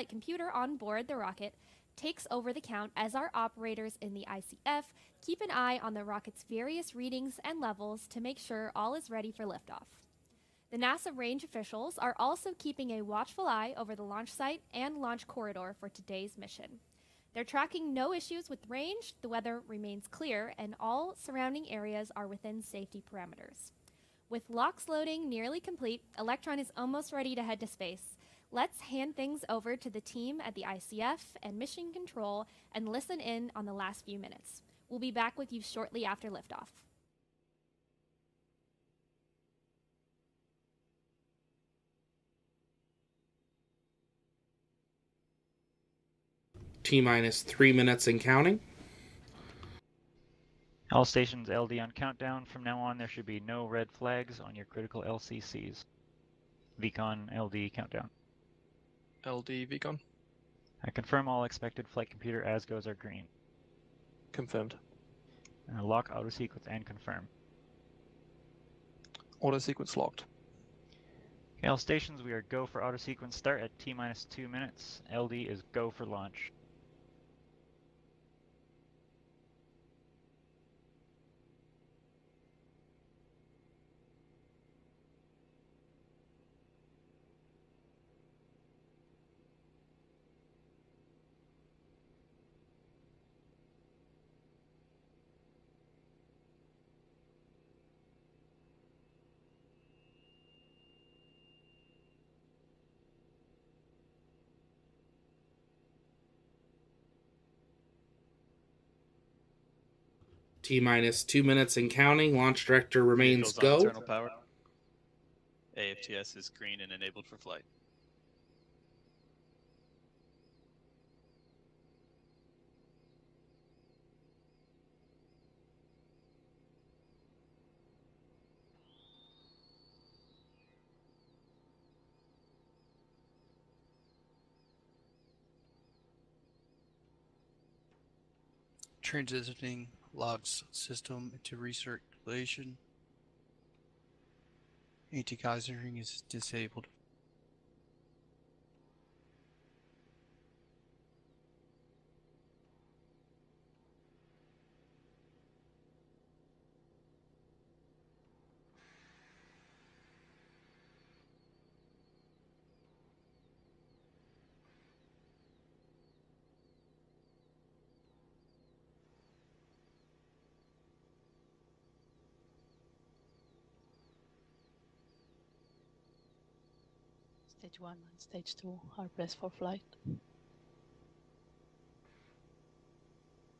[SPEAKER 3] computer on board the rocket takes over the count as our operators in the ICF keep an eye on the rocket's various readings and levels to make sure all is ready for liftoff. The NASA range officials are also keeping a watchful eye over the launch site and launch corridor for today's mission. They're tracking no issues with range, the weather remains clear, and all surrounding areas are within safety parameters. With LOX loading nearly complete, Electron is almost ready to head to space. Let's hand things over to the team at the ICF and Mission Control and listen in on the last few minutes. We'll be back with you shortly after liftoff.
[SPEAKER 1] T-minus 3 minutes and counting.
[SPEAKER 4] All stations LD on countdown. From now on, there should be no red flags on your critical LCCs. VCON LD countdown.
[SPEAKER 8] LD VCON.
[SPEAKER 4] I confirm all expected flight computer ASGOs are green.
[SPEAKER 8] Confirmed.
[SPEAKER 4] Lock auto sequence and confirm.
[SPEAKER 8] Auto sequence locked.
[SPEAKER 4] Okay, all stations, we are go for auto sequence start at T-minus 2 minutes. LD is go for launch.
[SPEAKER 1] T-minus 2 minutes and counting. Launch director remains
[SPEAKER 6] Vehicles
[SPEAKER 1] go.
[SPEAKER 6] on internal power. AFTS is green and enabled for flight.
[SPEAKER 12] Transitioning logs system into recirculation. Anti-geysering is disabled.
[SPEAKER 5] Stage 1 and Stage 2 are pressed for flight.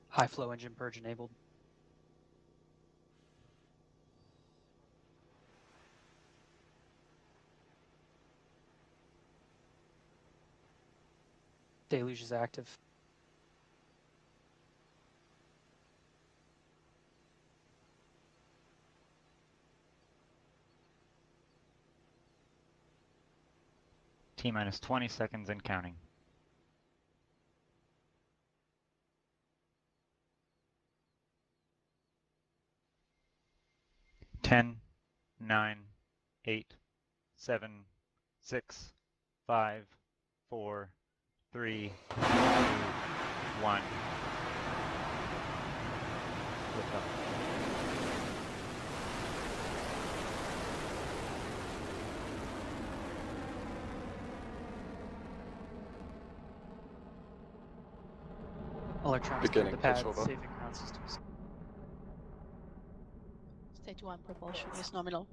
[SPEAKER 10] High flow engine purge enabled. Deluge is active.
[SPEAKER 4] T-minus 20 seconds and counting. 10, 9, 8, 7, 6, 5, 4, 3, 2, 1. Liftoff.
[SPEAKER 10] Electrons
[SPEAKER 7] Beginning
[SPEAKER 10] clear the pad,
[SPEAKER 7] pushover.
[SPEAKER 10] saving ground systems.
[SPEAKER 5] Stage 1 propulsion is nominal.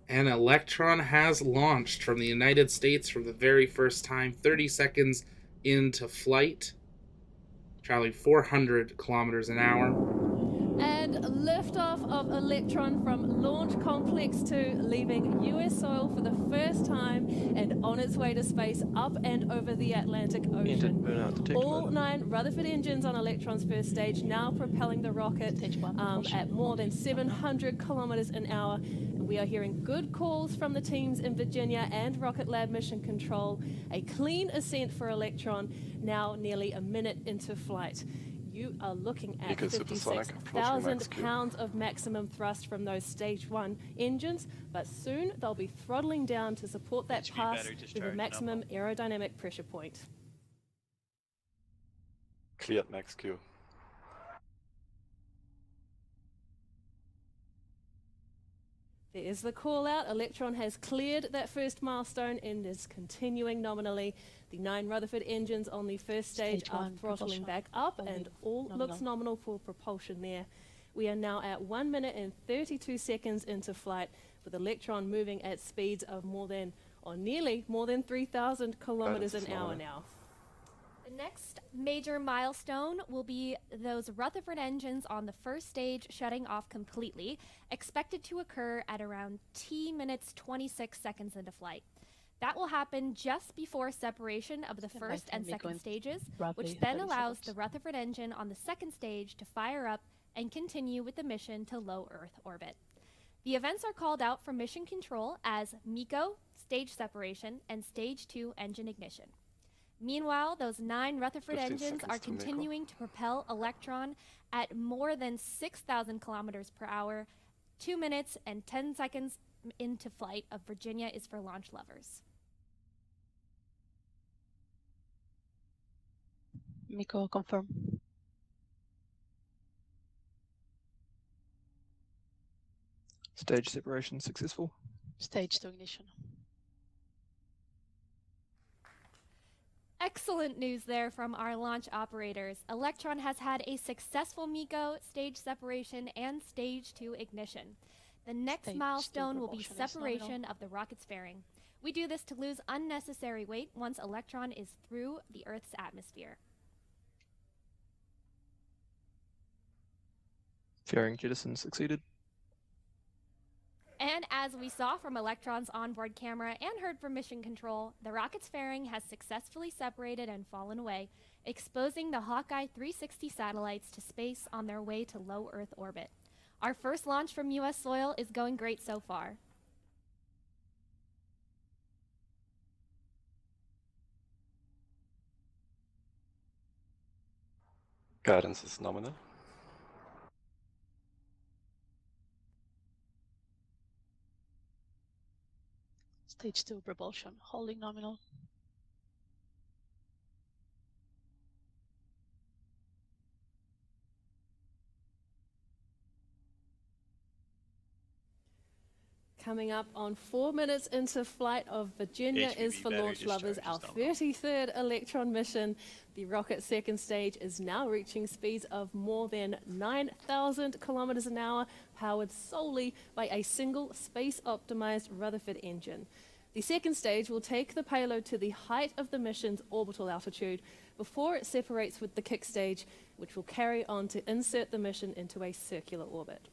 [SPEAKER 1] And Electron has launched from the United States for the very first time, 30 seconds into flight, traveling 400 kilometers an hour.
[SPEAKER 2] And liftoff of Electron from Launch Complex 2, leaving US soil for the first time and on its way to space up and over the Atlantic Ocean. All 9 Rutherford engines on Electron's first stage now propelling the rocket at more than 700 kilometers an hour. And we are hearing good calls from the teams in Virginia and Rocket Lab Mission Control. A clean ascent for Electron, now nearly a minute into flight. You are looking at 56,000 pounds of maximum thrust from those stage 1 engines, but soon they'll be throttling down to support that pass to the maximum aerodynamic pressure point.
[SPEAKER 7] Cleared max Q.
[SPEAKER 2] There is the call out. Electron has cleared that first milestone and is continuing nominally. The 9 Rutherford engines on the first stage are throttling back up, and all looks nominal for propulsion there. We are now at 1 minute and 32 seconds into flight, with Electron moving at speeds of nearly more than 3,000 kilometers an hour now.
[SPEAKER 3] The next major milestone will be those Rutherford engines on the first stage shutting off completely, expected to occur at around T-minutes 26 seconds into flight. That will happen just before separation of the first and second stages, which then allows the Rutherford engine on the second stage to fire up and continue with the mission to low Earth orbit. The events are called out from Mission Control as MECO, stage separation, and stage 2 engine ignition. Meanwhile, those 9 Rutherford engines are continuing to propel Electron at more than 6,000 kilometers per hour. 2 minutes and 10 seconds into flight of Virginia is for launch lovers.
[SPEAKER 5] MECO confirm.
[SPEAKER 8] Stage separation successful.
[SPEAKER 5] Stage 2 ignition.
[SPEAKER 3] Excellent news there from our launch operators. Electron has had a successful MECO, stage separation, and stage 2 ignition. The next milestone will be separation of the rocket's fairing. We do this to lose unnecessary weight once Electron is through the Earth's atmosphere.
[SPEAKER 8] Fairing jettison succeeded.
[SPEAKER 3] And as we saw from Electron's onboard camera and heard from Mission Control, the rocket's fairing has successfully separated and fallen away, exposing the Hawkeye 360 satellites to space on their way to low Earth orbit. Our first launch from US soil is going great so far.
[SPEAKER 7] Guidance is nominal.
[SPEAKER 5] Stage 2 propulsion, holding nominal.
[SPEAKER 2] Coming up on 4 minutes into flight of Virginia
[SPEAKER 6] HVB
[SPEAKER 2] is for launch lovers, our 33rd Electron mission. The rocket's second stage is now reaching speeds of more than 9,000 kilometers an hour, powered solely by a single space-optimized Rutherford engine. The second stage will take the payload to the height of the mission's orbital altitude before it separates with the kick stage, which will carry on to insert the mission into a circular orbit.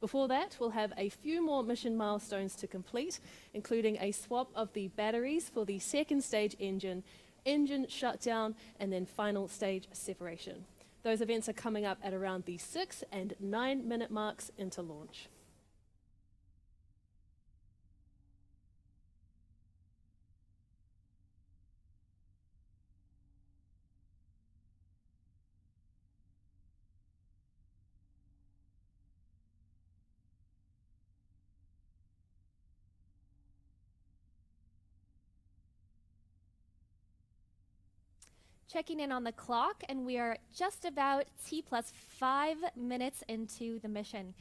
[SPEAKER 2] Before that, we'll have a few more mission milestones to complete, including a swap of the batteries for the second stage engine shutdown, and then final stage separation. Those events are coming up at around the 6 and 9 minute marks into launch.
[SPEAKER 3] Checking in on the clock, and we are just about T+5 minutes into the mission.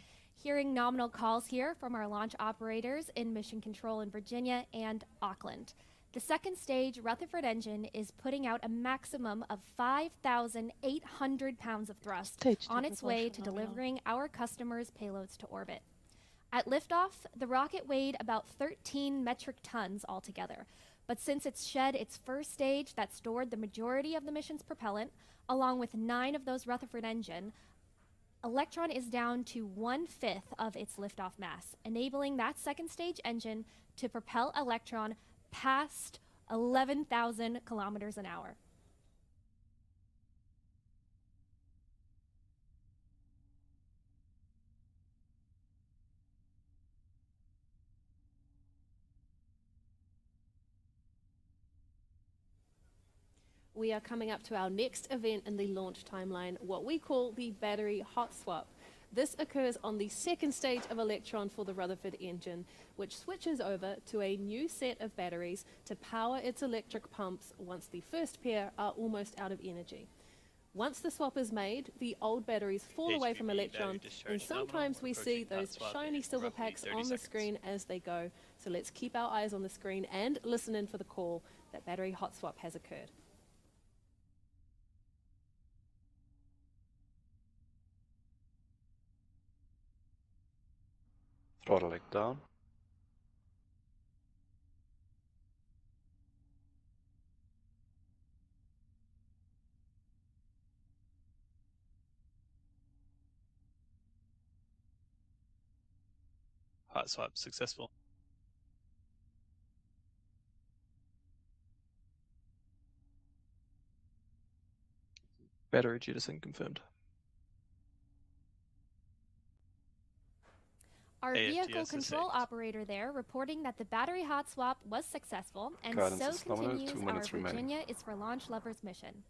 [SPEAKER 3] Hearing nominal calls here from our launch operators in Mission Control in Virginia and Auckland. The second stage Rutherford engine is putting out a maximum of 5,800 pounds of thrust on its way to delivering our customers' payloads to orbit. At liftoff, the rocket weighed about 13 metric tons altogether. But since it's shed its first stage that stored the majority of the mission's propellant, along with 9 of those Rutherford engine, Electron is down to 1/5 of its liftoff mass, enabling that second stage engine to propel Electron past 11,000 kilometers an hour.
[SPEAKER 2] We are coming up to our next event in the launch timeline, what we call the battery hot swap. This occurs on the second stage of Electron for the Rutherford engine, which switches over to a new set of batteries to power its electric pumps once the first pair are almost out of energy. Once the swap is made, the old batteries fall away from Electron, and sometimes we see those shiny silver packs on the screen as they go. So let's keep our eyes on the screen and listen in for the call that battery hot swap has occurred.
[SPEAKER 7] Throttling down.
[SPEAKER 6] Hot swap successful.
[SPEAKER 8] Battery jettison confirmed.
[SPEAKER 3] Our vehicle
[SPEAKER 6] AFTS
[SPEAKER 3] control
[SPEAKER 6] Ascent.
[SPEAKER 3] operator there reporting that the battery hot swap was successful, and
[SPEAKER 7] Guidance
[SPEAKER 3] so
[SPEAKER 7] is nominal,
[SPEAKER 3] continues
[SPEAKER 7] 2
[SPEAKER 3] our
[SPEAKER 7] minutes remaining.
[SPEAKER 3] Virginia is for launch lovers mission.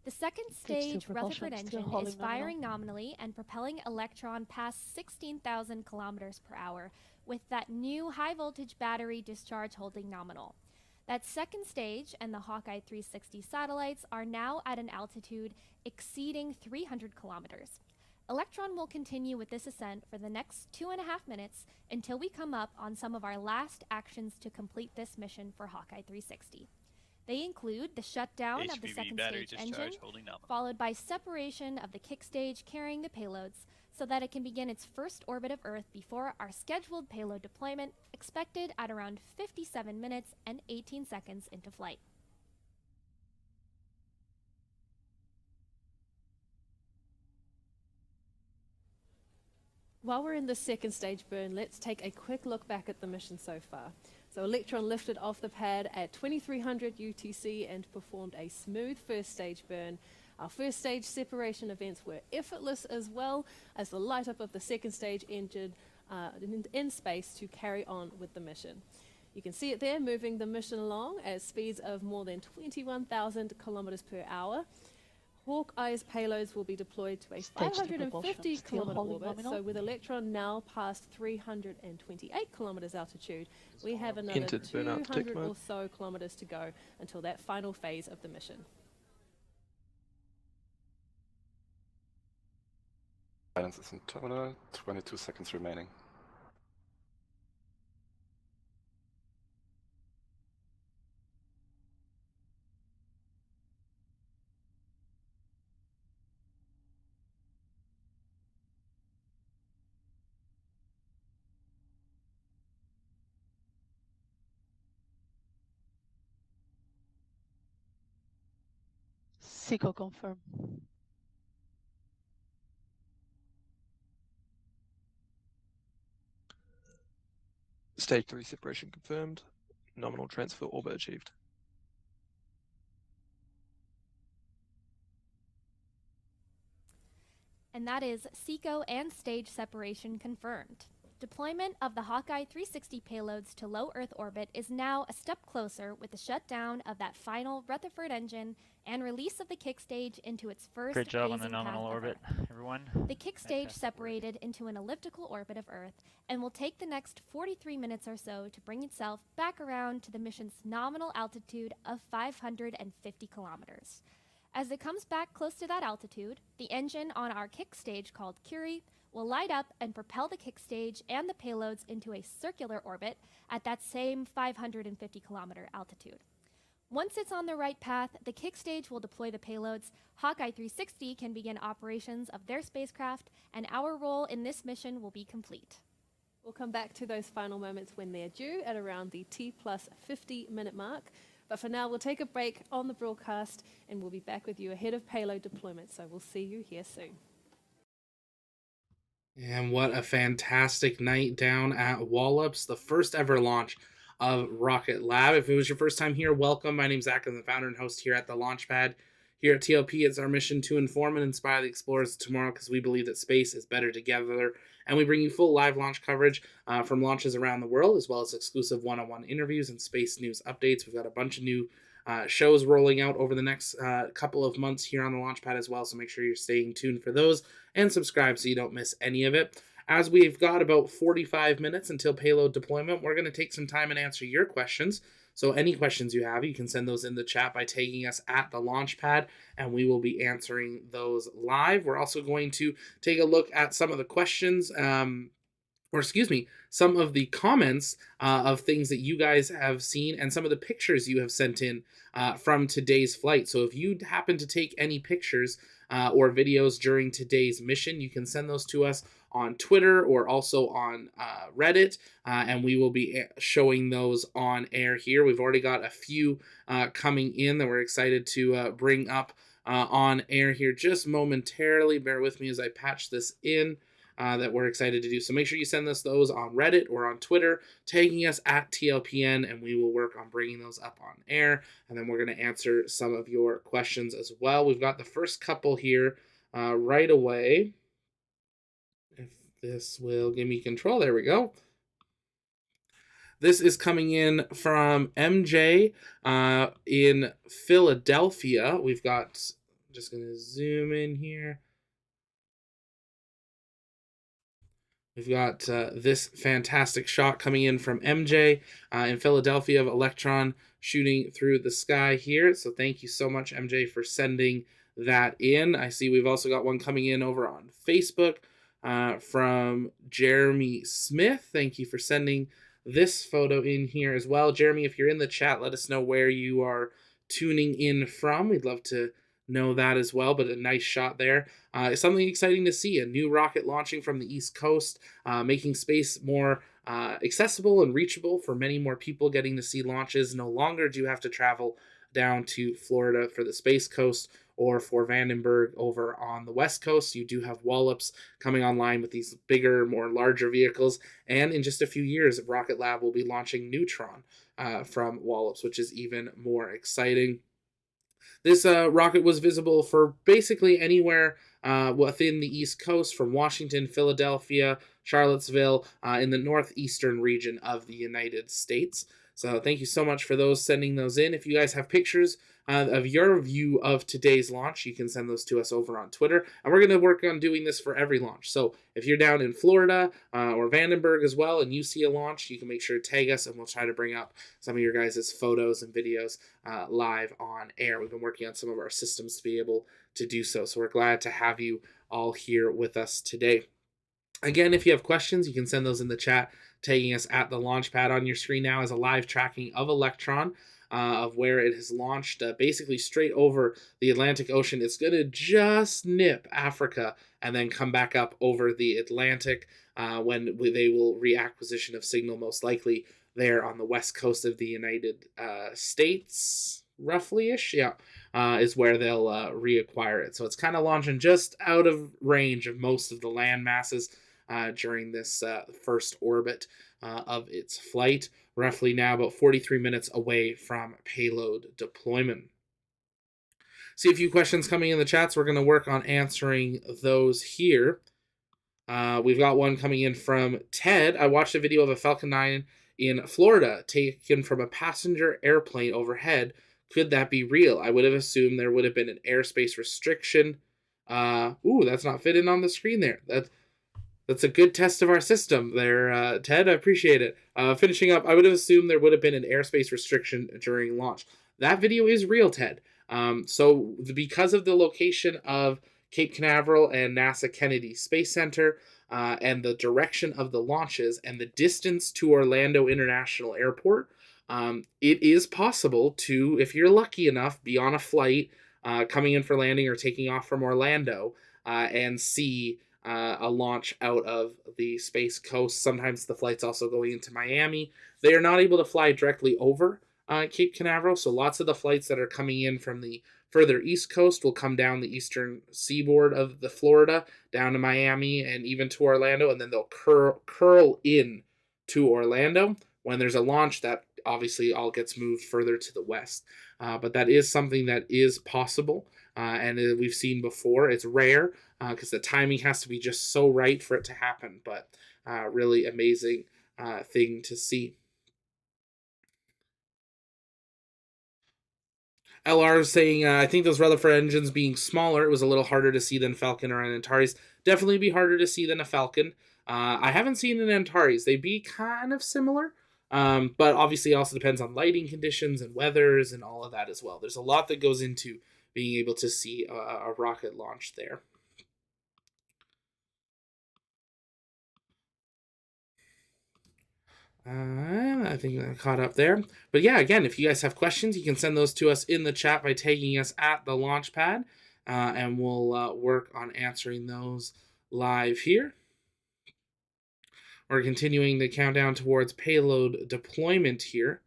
[SPEAKER 3] The second
[SPEAKER 5] Stage two
[SPEAKER 3] stage
[SPEAKER 5] propulsion
[SPEAKER 3] Rutherford
[SPEAKER 5] still
[SPEAKER 3] engine
[SPEAKER 5] holding
[SPEAKER 3] is firing nominally and propelling Electron past 16,000 kilometers per hour, with that new high voltage battery discharge holding nominal. That second stage and the Hawkeye 360 satellites are now at an altitude exceeding 300 kilometers. Electron will continue with this ascent for the next 2.5 minutes until we come up on some of our last actions to complete this mission for Hawkeye 360. They include the shutdown of the
[SPEAKER 6] HVV
[SPEAKER 3] second
[SPEAKER 6] battery
[SPEAKER 3] stage
[SPEAKER 6] discharge
[SPEAKER 3] engine,
[SPEAKER 6] holding nominal.
[SPEAKER 3] followed by separation of the kick stage carrying the payloads so that it can begin its first orbit of Earth before our scheduled payload deployment, expected at around 57 minutes and 18 seconds into flight.
[SPEAKER 2] While we're in the second stage burn, let's take a quick look back at the mission so far. So Electron lifted off the pad at 2300 UTC and performed a smooth first stage burn. Our first stage separation events were effortless, as well as the light up of the second stage engine in space to carry on with the mission. You can see it there, moving the mission along at speeds of more than 21,000 kilometers per hour. Hawkeye's payloads will be deployed to a
[SPEAKER 5] Stage two
[SPEAKER 2] 550
[SPEAKER 5] propulsion still
[SPEAKER 2] kilometer
[SPEAKER 5] holding
[SPEAKER 2] orbit.
[SPEAKER 5] nominal.
[SPEAKER 2] So with Electron now past 328 kilometers altitude, we have another
[SPEAKER 8] Entered burnout detect
[SPEAKER 2] 200
[SPEAKER 8] mode.
[SPEAKER 2] or so kilometers to go until that final phase of the mission.
[SPEAKER 7] Guidance is in terminal, 22 seconds remaining.
[SPEAKER 5] Seco confirm.
[SPEAKER 8] Stage 3 separation confirmed. Nominal transfer orbit achieved.
[SPEAKER 3] And that is SECO and stage separation confirmed. Deployment of the Hawkeye 360 payloads to low Earth orbit is now a step closer with the shutdown of that final Rutherford engine and release of the kick stage into its first
[SPEAKER 4] Great job on the
[SPEAKER 3] phasing
[SPEAKER 4] nominal
[SPEAKER 3] path of
[SPEAKER 4] orbit,
[SPEAKER 3] Earth.
[SPEAKER 4] everyone.
[SPEAKER 3] The kick stage separated into an elliptical orbit of Earth and will take the next 43 minutes or so to bring itself back around to the mission's nominal altitude of 550 kilometers. As it comes back close to that altitude, the engine on our kick stage called Curie will light up and propel the kick stage and the payloads into a circular orbit at that same 550 kilometer altitude. Once it's on the right path, the kick stage will deploy the payloads, Hawkeye 360 can begin operations of their spacecraft, and our role in this mission will be complete.
[SPEAKER 2] We'll come back to those final moments when they're due at around the T+50 minute mark. But for now, we'll take a break on the broadcast and we'll be back with you ahead of payload deployment. So we'll see you here soon.
[SPEAKER 1] And what a fantastic night down at Wallops, the first ever launch of Rocket Lab. If it was your first time here, welcome. My name's Zach. I'm the founder and host here at the Launchpad. Here at TLP, it's our mission to inform and inspire the explorers of tomorrow because we believe that space is better together. And we bring you full live launch coverage from launches around the world, as well as exclusive one-on-one interviews and space news updates. We've got a bunch of new shows rolling out over the next couple of months here on the Launchpad as well, so make sure you're staying tuned for those and subscribe so you don't miss any of it. As we've got about 45 minutes until payload deployment, we're going to take some time and answer your questions. So any questions you have, you can send those in the chat by tagging us at the Launchpad, and we will be answering those live. We're also going to take a look at some of the questions, some of the comments of things that you guys have seen and some of the pictures you have sent in from today's flight. So if you happen to take any pictures or videos during today's mission, you can send those to us on Twitter or also on Reddit, and we will be showing those on air here. We've already got a few coming in that we're excited to bring up on air here just momentarily. Bear with me as I patch this in. That we're excited to do. So make sure you send us those on Reddit or on Twitter, tagging us at TLPN, and we will work on bringing those up on air. And then we're going to answer some of your questions as well. We've got the first couple here right away. If this will give me control, there we go. This is coming in from MJ in Philadelphia. We've got, I'm just going to zoom in here. We've got this fantastic shot coming in from MJ in Philadelphia of Electron shooting through the sky here. So thank you so much, MJ, for sending that in. I see we've also got one coming in over on Facebook from Jeremy Smith. Thank you for sending this photo in here as well. Jeremy, if you're in the chat, let us know where you are tuning in from. We'd love to know that as well, but a nice shot there. It's something exciting to see, a new rocket launching from the East Coast, making space more accessible and reachable for many more people getting to see launches. No longer do you have to travel down to Florida for the Space Coast or for Vandenberg over on the West Coast. You do have Wallops coming online with these bigger, more larger vehicles, and in just a few years, Rocket Lab will be launching Neutron from Wallops, which is even more exciting. This rocket was visible for basically anywhere within the East Coast, from Washington, Philadelphia, Charlottesville, in the northeastern region of the United States. So thank you so much for those sending those in. If you guys have pictures of your view of today's launch, you can send those to us over on Twitter. And we're going to work on doing this for every launch. So if you're down in Florida or Vandenberg as well and you see a launch, you can make sure to tag us and we'll try to bring up some of your guys' photos and videos live on air. We've been working on some of our systems to be able to do so. So we're glad to have you all here with us today. Again, if you have questions, you can send those in the chat, tagging us at the Launchpad. On your screen now is a live tracking of Electron, of where it has launched basically straight over the Atlantic Ocean. It's going to just nip Africa and then come back up over the Atlantic when they will reacquisition of signal, most likely there on the west coast of the United States, roughly-ish, is where they'll reacquire it. So it's kind of launching just out of range of most of the land masses during this first orbit of its flight, roughly now about 43 minutes away from payload deployment. See a few questions coming in the chats. We're going to work on answering those here. We've got one coming in from Ted. I watched a video of a Falcon 9 in Florida taken from a passenger airplane overhead. Could that be real? I would have assumed there would have been an airspace restriction. That's not fitting on the screen there. That's a good test of our system there, Ted. I appreciate it. Finishing up, I would have assumed there would have been an airspace restriction during launch. That video is real, Ted. So because of the location of Cape Canaveral and NASA Kennedy Space Center, and the direction of the launches and the distance to Orlando International Airport, it is possible to, if you're lucky enough, be on a flight coming in for landing or taking off from Orlando and see a launch out of the Space Coast. Sometimes the flight's also going into Miami. They are not able to fly directly over Cape Canaveral, so lots of the flights that are coming in from the further east coast will come down the eastern seaboard of the Florida, down to Miami and even to Orlando, and then they'll curl in to Orlando. When there's a launch, that obviously all gets moved further to the west. But that is something that is possible, and we've seen before. It's rare because the timing has to be just so right for it to happen, but really amazing thing to see. LR is saying, I think those Rutherford engines being smaller, it was a little harder to see than Falcon or an Antares. Definitely be harder to see than a Falcon. I haven't seen an Antares. They'd be kind of similar, but obviously it also depends on lighting conditions and weathers and all of that as well. There's a lot that goes into being able to see a rocket launch there. I think I caught up there. But yeah, again, if you guys have questions, you can send those to us in the chat by tagging us at the Launchpad, and we'll work on answering those live here. We're continuing the countdown towards payload deployment here.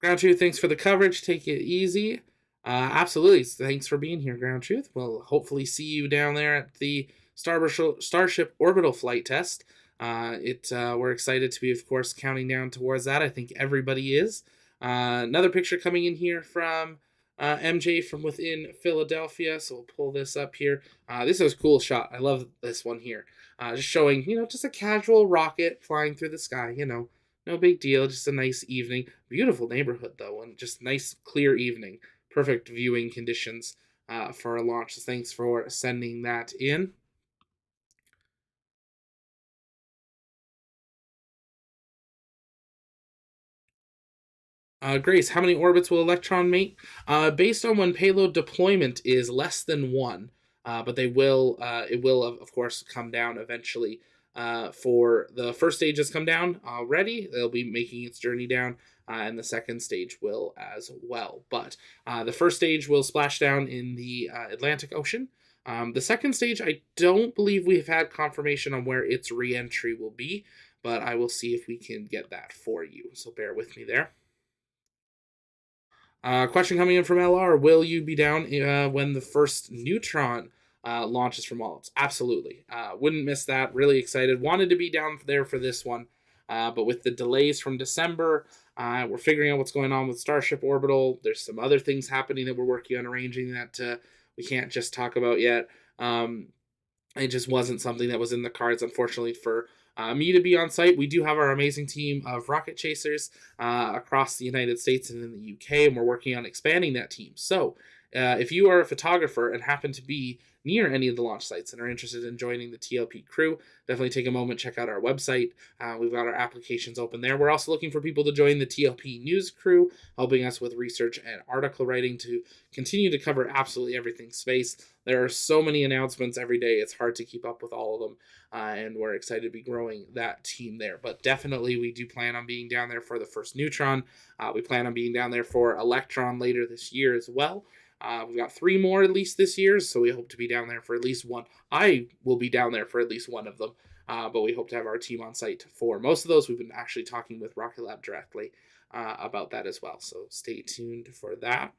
[SPEAKER 1] Ground Truth, thanks for the coverage. Take it easy. Absolutely. Thanks for being here, Ground Truth. We'll hopefully see you down there at the Starship Orbital flight test. We're excited to be, of course, counting down towards that. I think everybody is. Another picture coming in here from MJ from within Philadelphia. So we'll pull this up here. This is a cool shot. I love this one here. Just showing, just a casual rocket flying through the sky, No big deal, just a nice evening. Beautiful neighborhood, though, and just nice, clear evening. Perfect viewing conditions for a launch. So thanks for sending that in. Grace, how many orbits will Electron make? Based on when payload deployment is less than 1, but it will, of course, come down eventually. For the first stage has come down already. They'll be making its journey down, and the second stage will as well. But the first stage will splash down in the Atlantic Ocean. The second stage, I don't believe we've had confirmation on where its re-entry will be, but I will see if we can get that for you. So bear with me there. Question coming in from LR. Will you be down when the first Neutron launches from Wallops? Absolutely. Wouldn't miss that. Really excited. Wanted to be down there for this one. But with the delays from December, we're figuring out what's going on with Starship Orbital. There's some other things happening that we're working on arranging that we can't just talk about yet. It just wasn't something that was in the cards, unfortunately, for me to be on site. We do have our amazing team of rocket chasers across the United States and in the UK, and we're working on expanding that team. So if you are a photographer and happen to be near any of the launch sites and are interested in joining the TLP crew, definitely take a moment, check out our website. We've got our applications open there. We're also looking for people to join the TLP news crew, helping us with research and article writing to continue to cover absolutely everything space. There are so many announcements every day, it's hard to keep up with all of them, and we're excited to be growing that team there. But definitely we do plan on being down there for the first Neutron. We plan on being down there for Electron later this year as well. We've got 3 more at least this year, so we hope to be down there for at least one. I will be down there for at least one of them, but we hope to have our team on site for most of those. We've been actually talking with RocketLab directly about that as well, so stay tuned for that.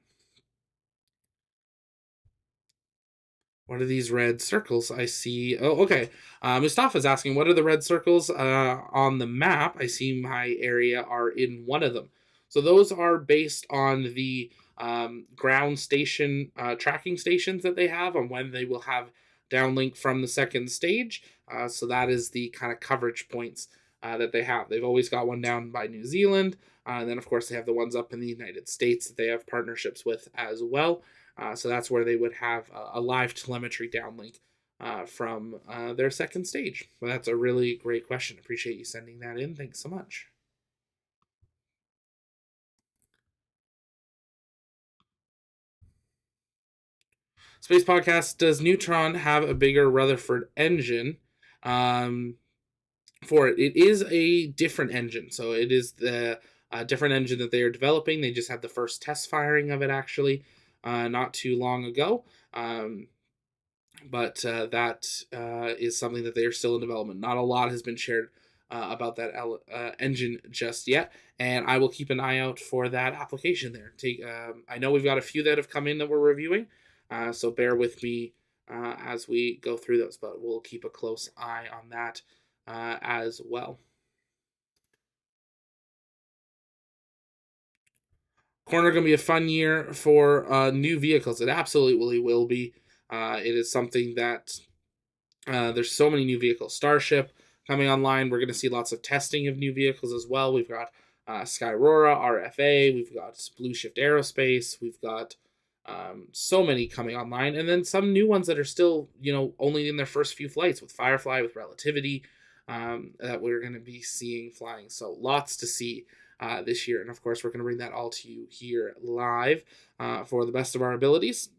[SPEAKER 1] What are these red circles I see? Oh, okay. Mustafa's asking, what are the red circles on the map? I see my area are in one of them. So those are based on the ground station tracking stations that they have on when they will have downlink from the second stage. So that is the kind of coverage points that they have. They've always got one down by New Zealand. And then, of course, they have the ones up in the United States that they have partnerships with as well. So that's where they would have a live telemetry downlink from their second stage. Well, that's a really great question. Appreciate you sending that in. Thanks so much. Space Podcast, does Neutron have a bigger Rutherford engine? For it. It is a different engine. So it is the different engine that they are developing. They just had the first test firing of it actually not too long ago. But that is something that they are still in development. Not a lot has been shared about that engine just yet, and I will keep an eye out for that application there. I know we've got a few that have come in that we're reviewing, so bear with me as we go through those, but we'll keep a close eye on that as well. Corner going to be a fun year for new vehicles. It absolutely will be. It is something that there's so many new vehicles. Starship coming online. We're going to see lots of testing of new vehicles as well. We've got Skyrora, RFA. We've got Blue Shift Aerospace. We've got so many coming online. And then some new ones that are still, only in their first few flights with Firefly, with Relativity, that we're going to be seeing flying. So lots to see this year. And of course, we're going to bring that all to you here live for the best of our abilities.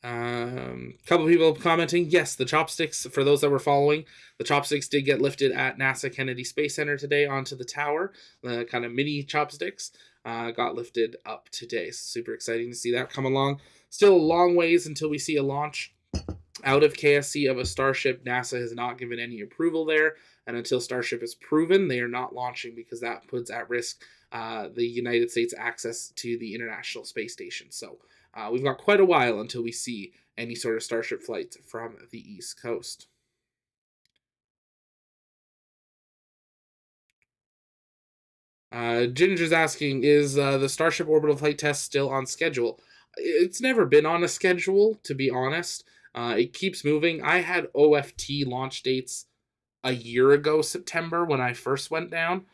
[SPEAKER 1] Couple people commenting, yes, the chopsticks, for those that were following, the chopsticks did get lifted at NASA Kennedy Space Center today onto the tower. The kind of mini chopsticks got lifted up today. Super exciting to see that come along. Still a long ways until we see a launch out of KSC of a Starship. NASA has not given any approval there, and until Starship is proven, they are not launching because that puts at risk the United States access to the International Space Station. So we've got quite a while until we see any sort of Starship flights from the East Coast. Ginger's asking, is the Starship orbital flight test still on schedule? It's never been on a schedule, to be honest. It keeps moving. I had OFT launch dates a year ago, September, when I first went down.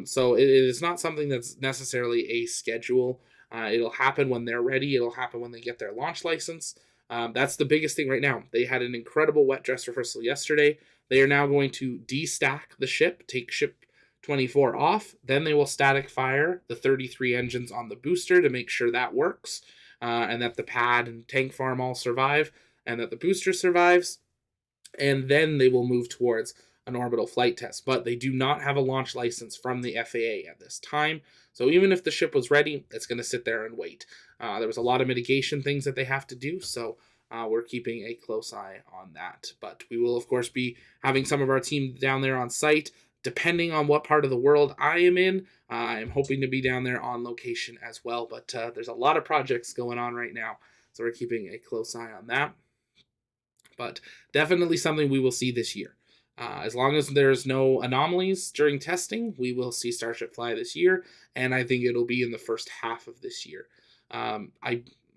[SPEAKER 1] So it is not something that's necessarily a schedule. It'll happen when they're ready. It'll happen when they get their launch license. That's the biggest thing right now. They had an incredible wet dress rehearsal yesterday. They are now going to destack the ship, take ship 24 off. Then they will static fire the 33 engines on the booster to make sure that works, and that the pad and tank farm all survive, and that the booster survives. And then they will move towards an orbital flight test. But they do not have a launch license from the FAA at this time. So even if the ship was ready, it's going to sit there and wait. There was a lot of mitigation things that they have to do, so we're keeping a close eye on that. But we will, of course, be having some of our team down there on site. Depending on what part of the world I am in, I am hoping to be down there on location as well. But there's a lot of projects going on right now, so we're keeping a close eye on that. But definitely something we will see this year. As long as there's no anomalies during testing, we will see Starship fly this year, and I think it'll be in the first half of this year.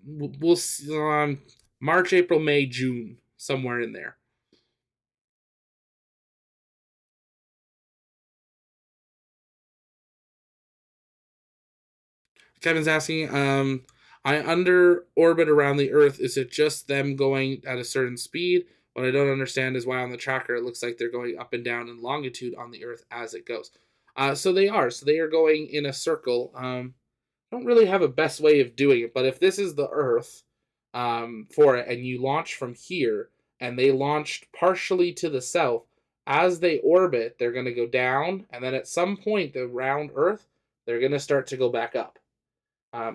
[SPEAKER 1] We'll see, March, April, May, June, somewhere in there. Kevin's asking, I under orbit around the Earth. Is it just them going at a certain speed? What I don't understand is why on the tracker it looks like they're going up and down in longitude on the Earth as it goes. So they are. So they are going in a circle. Don't really have a best way of doing it, but if this is the Earth for it, and you launch from here, and they launched partially to the south, as they orbit, they're going to go down, and then at some point, around Earth, they're going to start to go back up.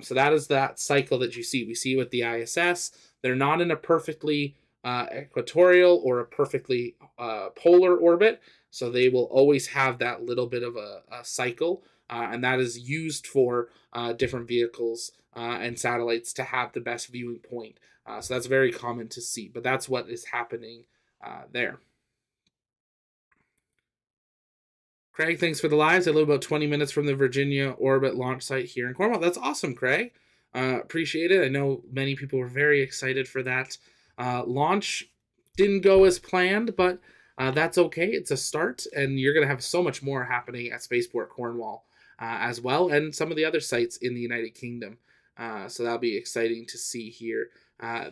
[SPEAKER 1] So that is that cycle that you see. We see with the ISS, they're not in a perfectly equatorial or a perfectly polar orbit, so they will always have that little bit of a cycle, and that is used for different vehicles and satellites to have the best viewing point. So that's very common to see, but that's what is happening there. Craig, thanks for the lives. I live about 20 minutes from the Virginia orbit launch site here in Cornwall. That's awesome, Craig. Appreciate it. I know many people were very excited for that launch. Didn't go as planned, but that's okay. It's a start, and you're going to have so much more happening at Spaceport Cornwall as well, and some of the other sites in the United Kingdom. So that'll be exciting to see here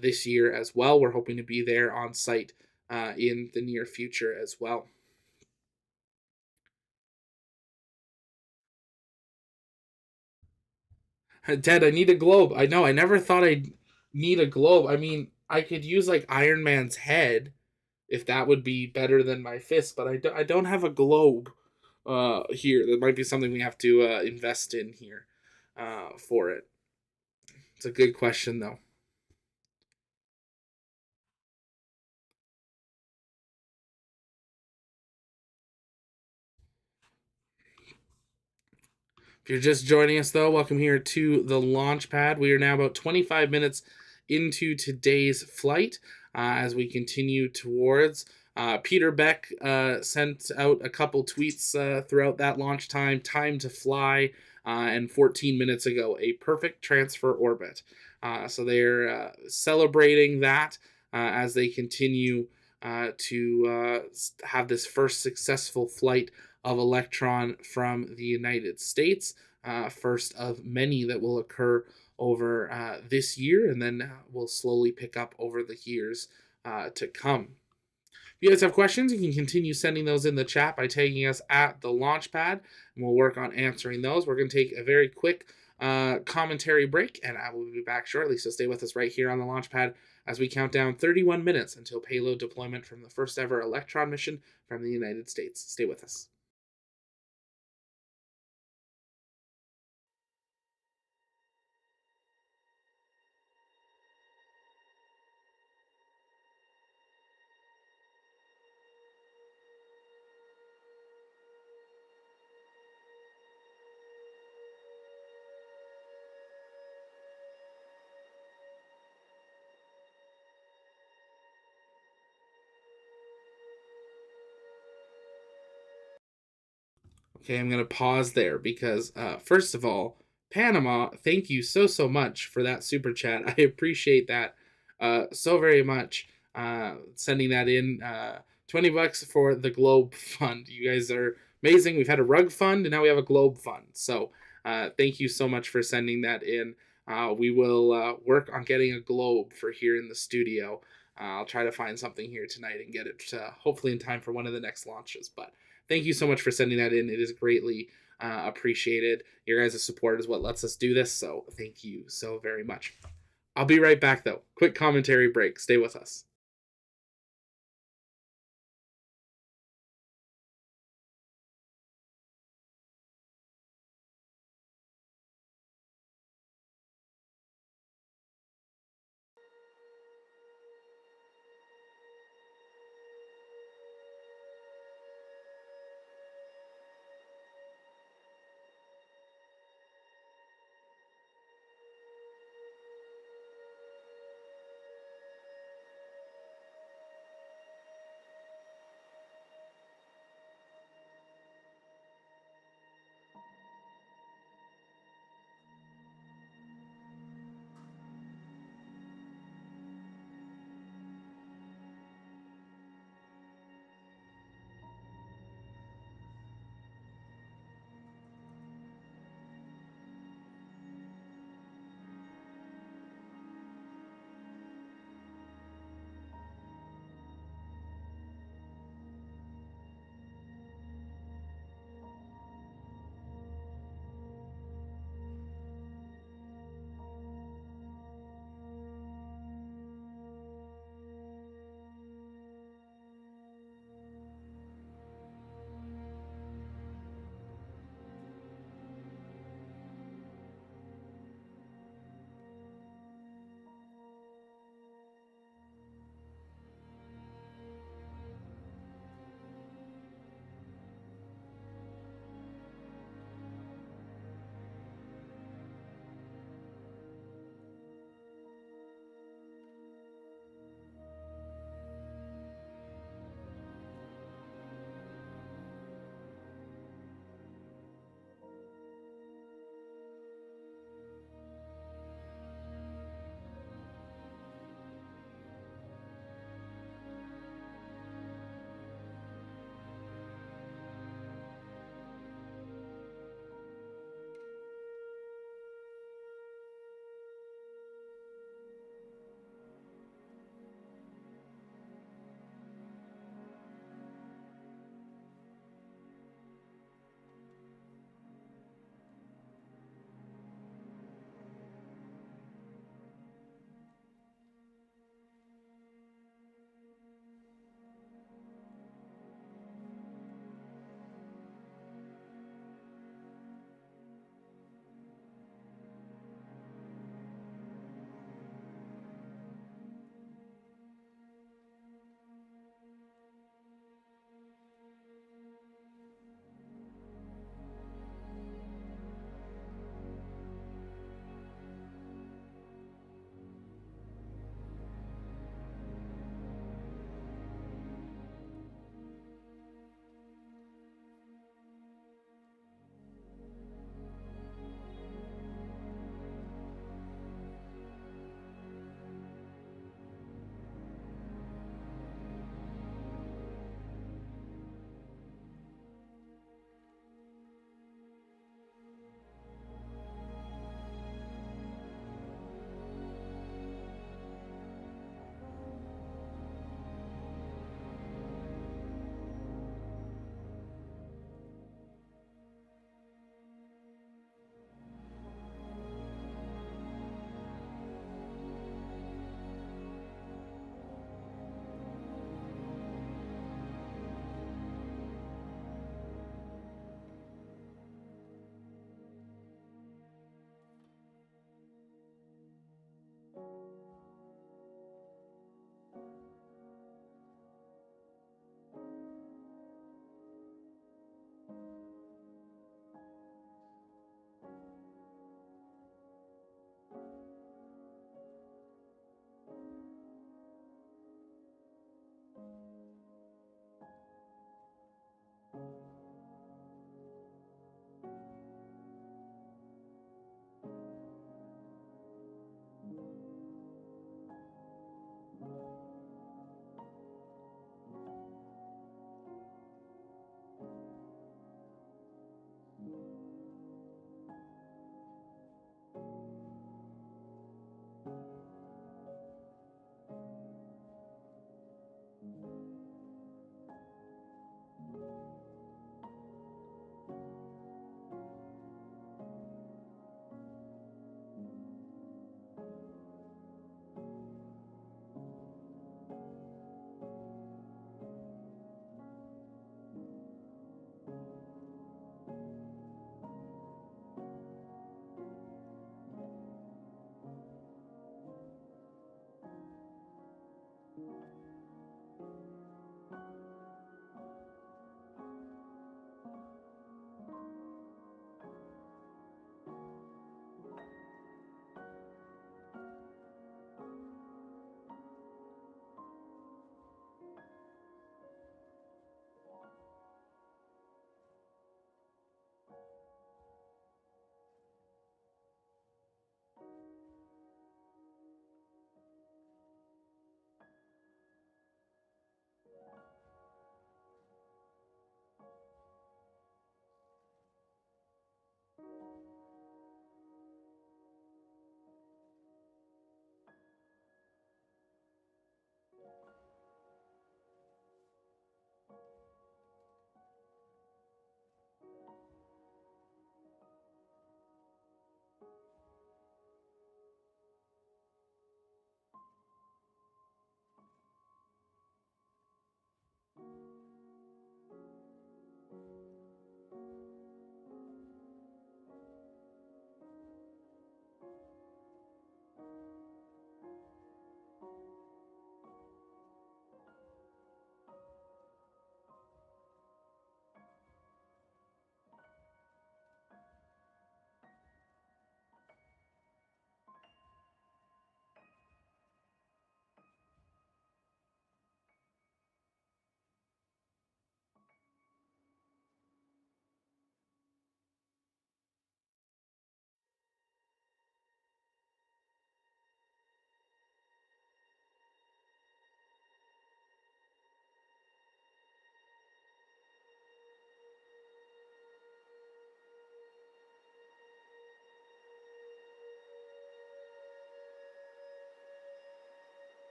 [SPEAKER 1] this year as well. We're hoping to be there on site in the near future as well. Ted, I need a globe. I know. I never thought I'd need a globe. I mean, I could use like Iron Man's head if that would be better than my fist, but I don't have a globe here. That might be something we have to invest in here for it. It's a good question, though. If you're just joining us, though, welcome here to the launch pad. We are now about 25 minutes into today's flight as we continue towards. Peter Beck sent out a couple tweets throughout that launch time to fly, and 14 minutes ago, a perfect transfer orbit. So they're celebrating that as they continue to have this first successful flight of Electron from the United States, first of many that will occur over this year, and then we'll slowly pick up over the years to come. If you guys have questions, you can continue sending those in the chat by tagging us at the launch pad, and we'll work on answering those. We're going to take a very quick commentary break, and I will be back shortly, so stay with us right here on the launch pad as we count down 31 minutes until payload deployment from the first ever Electron mission from the United States. Stay with us. Okay, I'm going to pause there because, first of all, Panama, thank you so much for that super chat. I appreciate that so very much. Sending that in. $20 for the Globe Fund. You guys are amazing. We've had a rug fund, and now we have a Globe Fund. So thank you so much for sending that in. We will work on getting a globe for here in the studio. I'll try to find something here tonight and get it hopefully in time for one of the next launches. But thank you so much for sending that in. It is greatly appreciated. Your guys' support is what lets us do this, so thank you so very much. I'll be right back, though. Quick commentary break. Stay with us.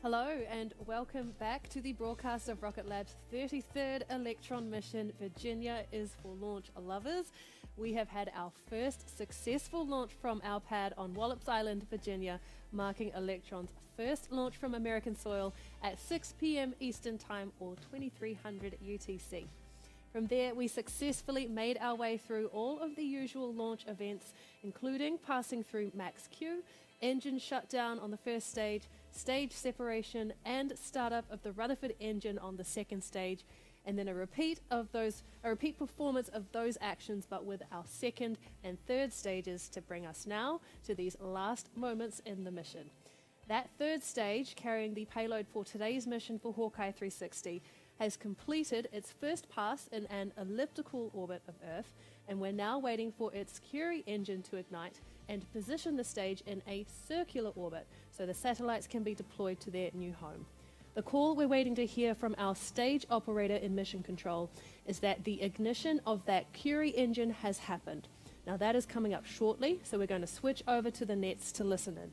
[SPEAKER 2] Hello and welcome back to the broadcast of Rocket Lab's 33rd Electron mission. Virginia is for launch lovers. We have had our first successful launch from our pad on Wallops Island, Virginia, marking Electron's first launch from American soil at 6 p.m. Eastern Time or 2300 UTC. From there, we successfully made our way through all of the usual launch events, including passing through max Q, engine shutdown on the first stage, stage separation, and startup of the Rutherford engine on the second stage, and then a repeat performance of those actions, but with our second and third stages to bring us now to these last moments in the mission. That third stage, carrying the payload for today's mission for Hawkeye 360, has completed its first pass in an elliptical orbit of Earth, and we're now waiting for its Curie engine to ignite and position the stage in a circular orbit so the satellites can be deployed to their new home. The call we're waiting to hear from our stage operator in mission control is that the ignition of that Curie engine has happened. Now that is coming up shortly, so we're going to switch over to the nets to listen in.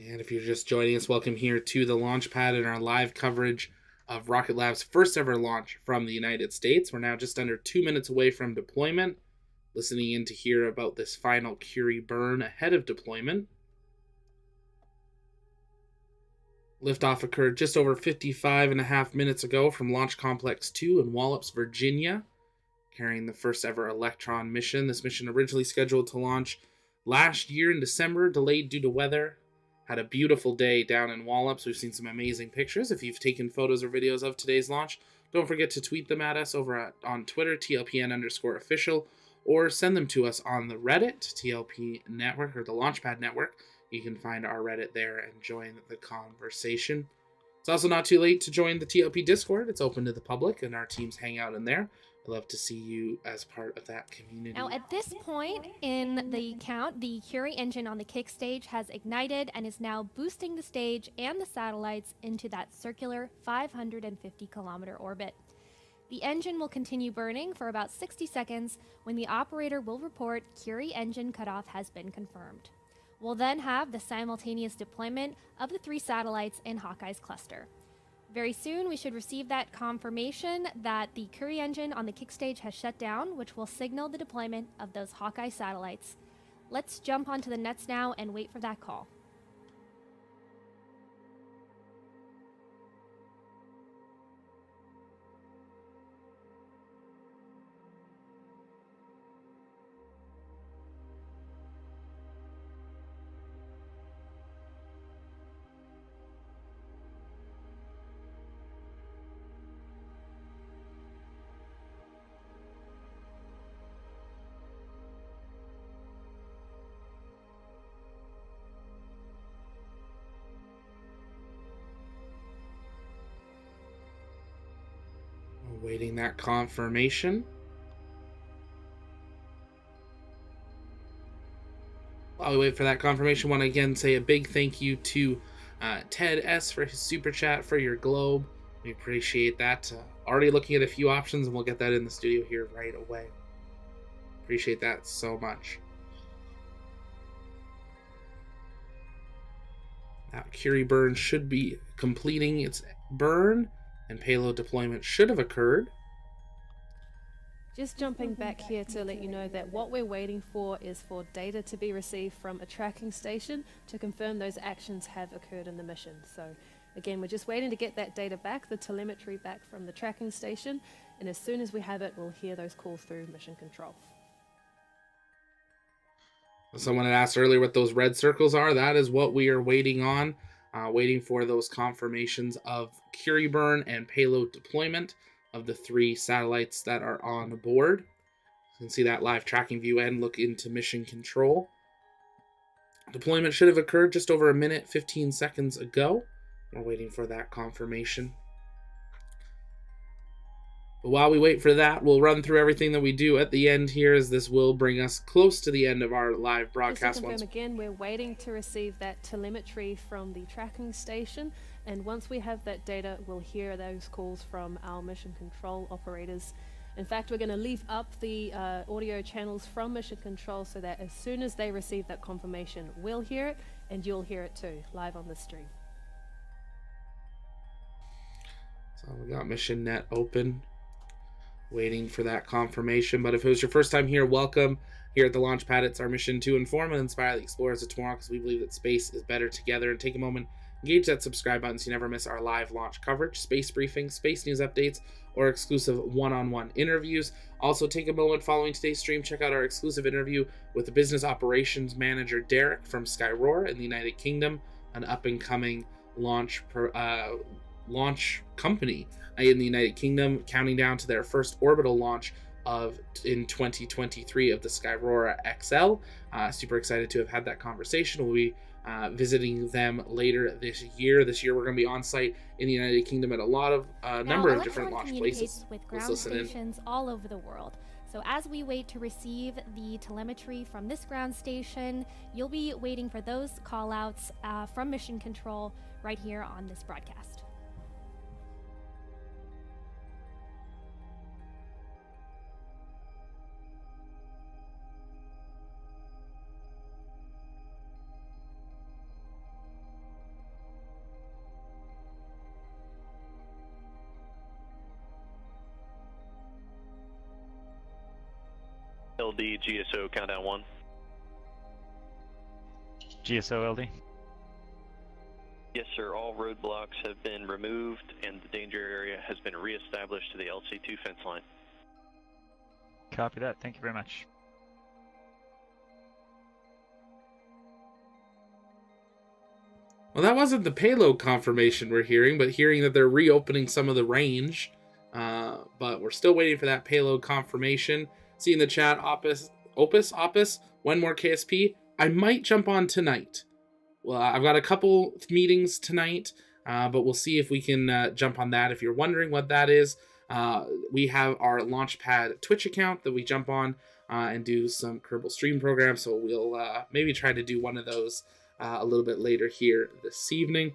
[SPEAKER 1] And if you're just joining us, welcome here to the launch pad and our live coverage of Rocket Lab's first ever launch from the United States. We're now just under 2 minutes away from deployment, listening in to hear about this final Curie burn ahead of deployment. Liftoff occurred just over 55.5 minutes ago from Launch Complex 2 in Wallops, Virginia, carrying the first ever Electron mission. This mission originally scheduled to launch last year in December, delayed due to weather. Had a beautiful day down in Wallops. We've seen some amazing pictures. If you've taken photos or videos of today's launch, don't forget to tweet them at us over on Twitter, TLPN_official, or send them to us on the Reddit, TLP Network, or the Launchpad Network. You can find our Reddit there and join the conversation. It's also not too late to join the TLP Discord. It's open to the public, and our teams hang out in there. I'd love to see you as part of that community.
[SPEAKER 3] Now, at this point in the count, the Curie engine on the kick stage has ignited and is now boosting the stage and the satellites into that circular 550-kilometer orbit. The engine will continue burning for about 60 seconds when the operator will report Curie engine cutoff has been confirmed. We'll then have the simultaneous deployment of the 3 satellites in Hawkeye's cluster. Very soon, we should receive that confirmation that the Curie engine on the kick stage has shut down, which will signal the deployment of those Hawkeye satellites. Let's jump onto the nets now and wait for that call.
[SPEAKER 1] Awaiting that confirmation. While we wait for that confirmation, I want to again say a big thank you to Ted S. for his super chat for your globe. We appreciate that. Already looking at a few options, and we'll get that in the studio here right away. Appreciate that so much. That Curie burn should be completing its burn, and payload deployment should have occurred.
[SPEAKER 2] Just jumping back here to let you know that what we're waiting for is for data to be received from a tracking station to confirm those actions have occurred in the mission. So again, we're just waiting to get that data back, the telemetry back from the tracking station, and as soon as we have it, we'll hear those calls through mission control.
[SPEAKER 1] Someone had asked earlier what those red circles are. That is what we are waiting on. Waiting for those confirmations of Curie burn and payload deployment of the 3 satellites that are on board. You can see that live tracking view and look into mission control. Deployment should have occurred just over 1 minute, 15 seconds ago. We're waiting for that confirmation. But while we wait for that, we'll run through everything that we do at the end here, as this will bring us close to the end of our live broadcast.
[SPEAKER 2] Just to confirm again, we're waiting to receive that telemetry from the tracking station, and once we have that data, we'll hear those calls from our mission control operators. In fact, we're going to leave up the audio channels from mission control so that as soon as they receive that confirmation, we'll hear it, and you'll hear it too, live on the stream.
[SPEAKER 1] So we got mission net open, waiting for that confirmation. But if it was your first time here, welcome. Here at the Launchpad, it's our mission to inform and inspire the explorers of tomorrow, because we believe that space is better together. And take a moment, engage that subscribe button so you never miss our live launch coverage, space briefings, space news updates, or exclusive one-on-one interviews. Also, take a moment following today's stream, check out our exclusive interview with the business operations manager Derek from Skyroar in the United Kingdom, an up-and-coming launch company in the United Kingdom, counting down to their first orbital launch in 2023 of the Skyroar XL. Super excited to have had that conversation. We'll be visiting them later this year. This year we're going to be on site in the United Kingdom at a lot of number of different launch places.
[SPEAKER 3] With ground stations all over the world. So as we wait to receive the telemetry from this ground station, you'll be waiting for those call-outs from Mission Control right here on this broadcast.
[SPEAKER 19] LD GSO countdown 1.
[SPEAKER 4] GSO LD.
[SPEAKER 19] Yes, sir. All roadblocks have been removed and the danger area has been reestablished to the LC2 fence line.
[SPEAKER 4] Copy that. Thank you very much.
[SPEAKER 1] Well, that wasn't the payload confirmation we're hearing, but hearing that they're reopening some of the range. But we're still waiting for that payload confirmation. See in the chat, Opus, one more KSP. I might jump on tonight. Well, I've got a couple meetings tonight, but we'll see if we can jump on that. If you're wondering what that is, we have our Launchpad Twitch account that we jump on and do some Kerbal stream programs. So we'll maybe try to do one of those a little bit later here this evening.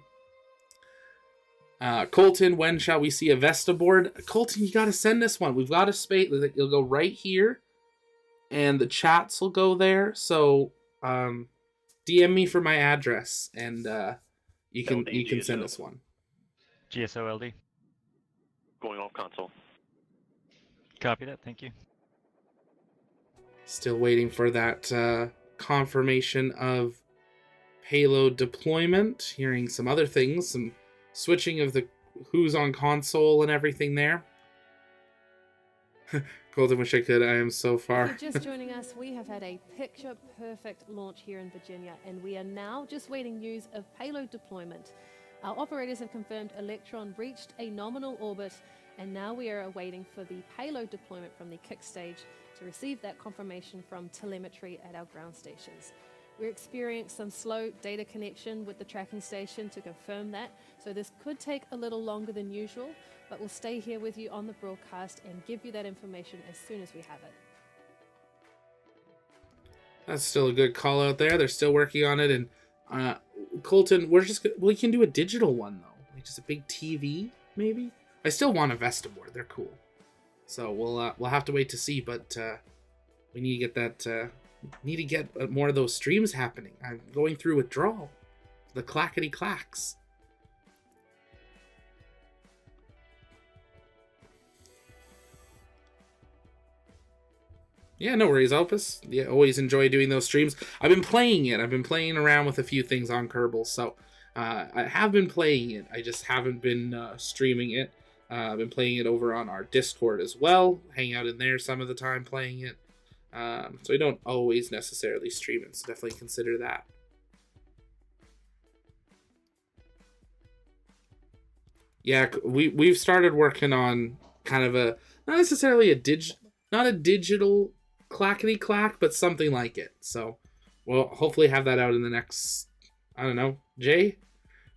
[SPEAKER 1] Colton, when shall we see a Vesta board? Colton, you got to send us one. We've got a space. It'll go right here, and the chats will go there. So DM me for my address, and you can send us one.
[SPEAKER 4] GSO LD.
[SPEAKER 19] Going off console.
[SPEAKER 4] Copy that. Thank you.
[SPEAKER 1] Still waiting for that confirmation of payload deployment. Hearing some other things, some switching of the who's on console and everything there. Colton, wish I could. I am so far.
[SPEAKER 2] If you're just joining us, we have had a picture-perfect launch here in Virginia, and we are now just waiting news of payload deployment. Our operators have confirmed Electron reached a nominal orbit, and now we are awaiting for the payload deployment from the kick stage to receive that confirmation from telemetry at our ground stations. We're experiencing some slow data connection with the tracking station to confirm that, so this could take a little longer than usual, but we'll stay here with you on the broadcast and give you that information as soon as we have it.
[SPEAKER 1] That's still a good call out there. They're still working on it, and Colton, we can do a digital one though, like just a big TV maybe. I still want a Vesta board. They're cool, so we'll have to wait to see, but we need to get that. Need to get more of those streams happening. I'm going through withdrawal. The clackety clacks. Yeah, no worries, Opus. Yeah, always enjoy doing those streams. I've been playing it. I've been playing around with a few things on Kerbal, so I have been playing it. I just haven't been streaming it. I've been playing it over on our Discord as well. Hang out in there some of the time playing it. So we don't always necessarily stream it, so definitely consider that. Yeah, we've started working on kind of a, not necessarily not a digital clackety clack, but something like it. So we'll hopefully have that out in the next, I don't know, Jay,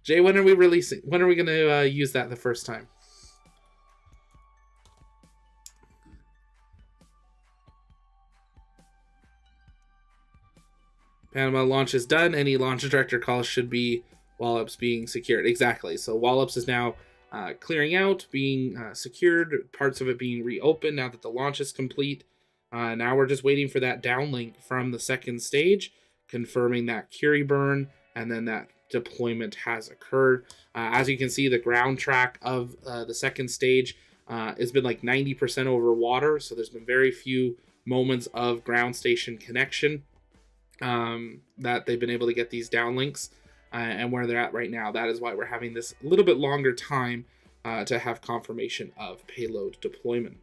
[SPEAKER 1] when are we releasing? When are we going to use that the first time? Panama launch is done. Any launch director calls should be Wallops being secured. Exactly. So Wallops is now clearing out, being secured, parts of it being reopened now that the launch is complete. Now we're just waiting for that downlink from the second stage, confirming that Curie burn, and then that deployment has occurred. As you can see, the ground track of the second stage has been like 90% over water, so there's been very few moments of ground station connection that they've been able to get these downlinks. And where they're at right now, that is why we're having this a little bit longer time to have confirmation of payload deployment.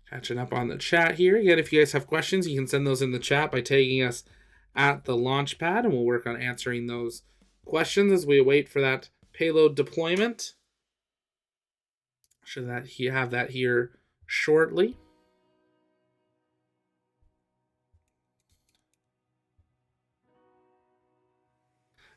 [SPEAKER 1] Catching up on the chat here. Again, if you guys have questions, you can send those in the chat by tagging us at the launch pad, and we'll work on answering those questions as we await for that payload deployment. Should that you have that here shortly.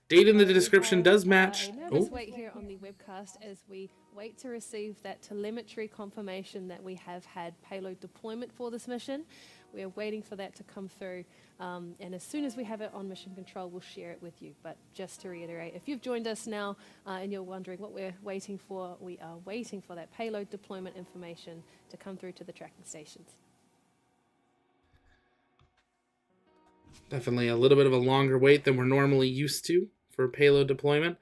[SPEAKER 1] Date in the description does match.
[SPEAKER 2] Nervous wait here on the webcast as we wait to receive that telemetry confirmation that we have had payload deployment for this mission. We are waiting for that to come through, and as soon as we have it on mission control, we'll share it with you. But just to reiterate, if you've joined us now and you're wondering what we're waiting for, we are waiting for that payload deployment information to come through to the tracking stations.
[SPEAKER 1] Definitely a little bit of a longer wait than we're normally used to for payload deployment.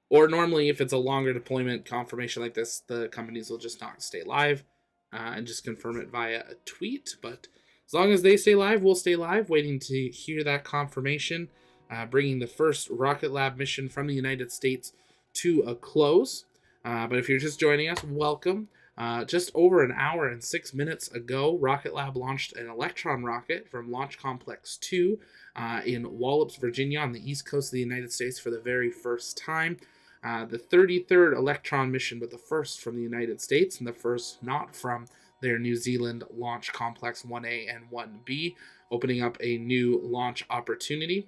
[SPEAKER 1] Or normally, if it's a longer deployment confirmation like this, the companies will just not stay live and just confirm it via a tweet. But as long as they stay live, we'll stay live, waiting to hear that confirmation, bringing the first Rocket Lab mission from the United States to a close. But if you're just joining us, welcome. Just over an hour and 6 minutes ago, Rocket Lab launched an Electron rocket from Launch Complex 2 in Wallops, Virginia, on the east coast of the United States for the very first time. The 33rd Electron mission, but the first from the United States, and the first not from their New Zealand Launch Complex 1A and 1B, opening up a new launch opportunity.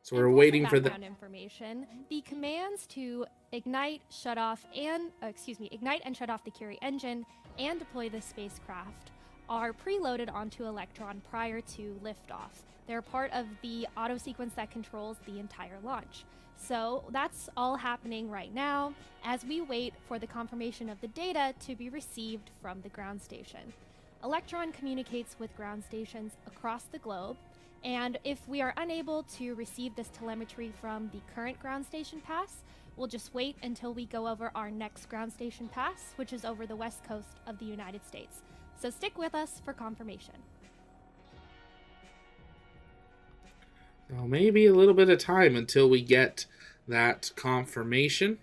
[SPEAKER 1] So we're waiting for the
[SPEAKER 3] information. The commands to ignite and shut off the Curie engine and deploy the spacecraft are preloaded onto Electron prior to liftoff. They're part of the auto sequence that controls the entire launch. So that's all happening right now as we wait for the confirmation of the data to be received from the ground station. Electron communicates with ground stations across the globe, and if we are unable to receive this telemetry from the current ground station pass, we'll just wait until we go over our next ground station pass, which is over the west coast of the United States. So stick with us for confirmation.
[SPEAKER 1] Well, maybe a little bit of time until we get that confirmation.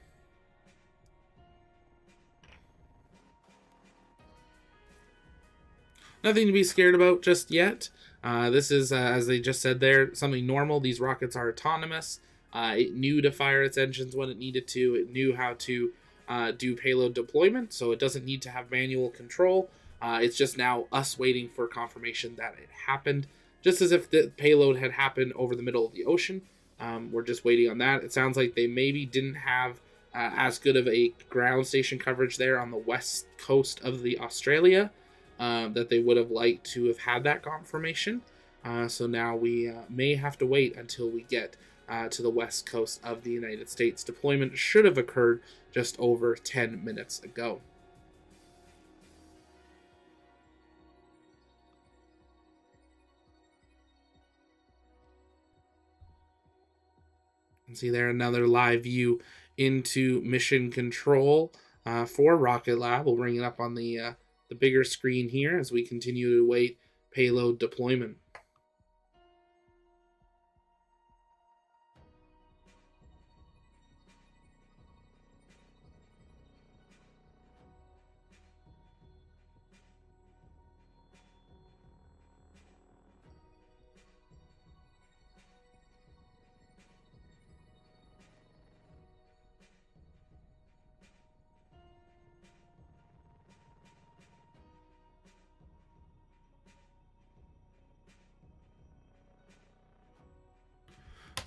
[SPEAKER 1] Nothing to be scared about just yet. This is, as they just said there, something normal. These rockets are autonomous. It knew to fire its engines when it needed to. It knew how to do payload deployment, so it doesn't need to have manual control. It's just now us waiting for confirmation that it happened, just as if the payload had happened over the middle of the ocean. We're just waiting on that. It sounds like they maybe didn't have as good of a ground station coverage there on the west coast of the Australia that they would have liked to have had that confirmation. So now we may have to wait until we get to the west coast of the United States. Deployment should have occurred just over 10 minutes ago. See there another live view into mission control for Rocket Lab. We'll bring it up on the bigger screen here as we continue to await payload deployment.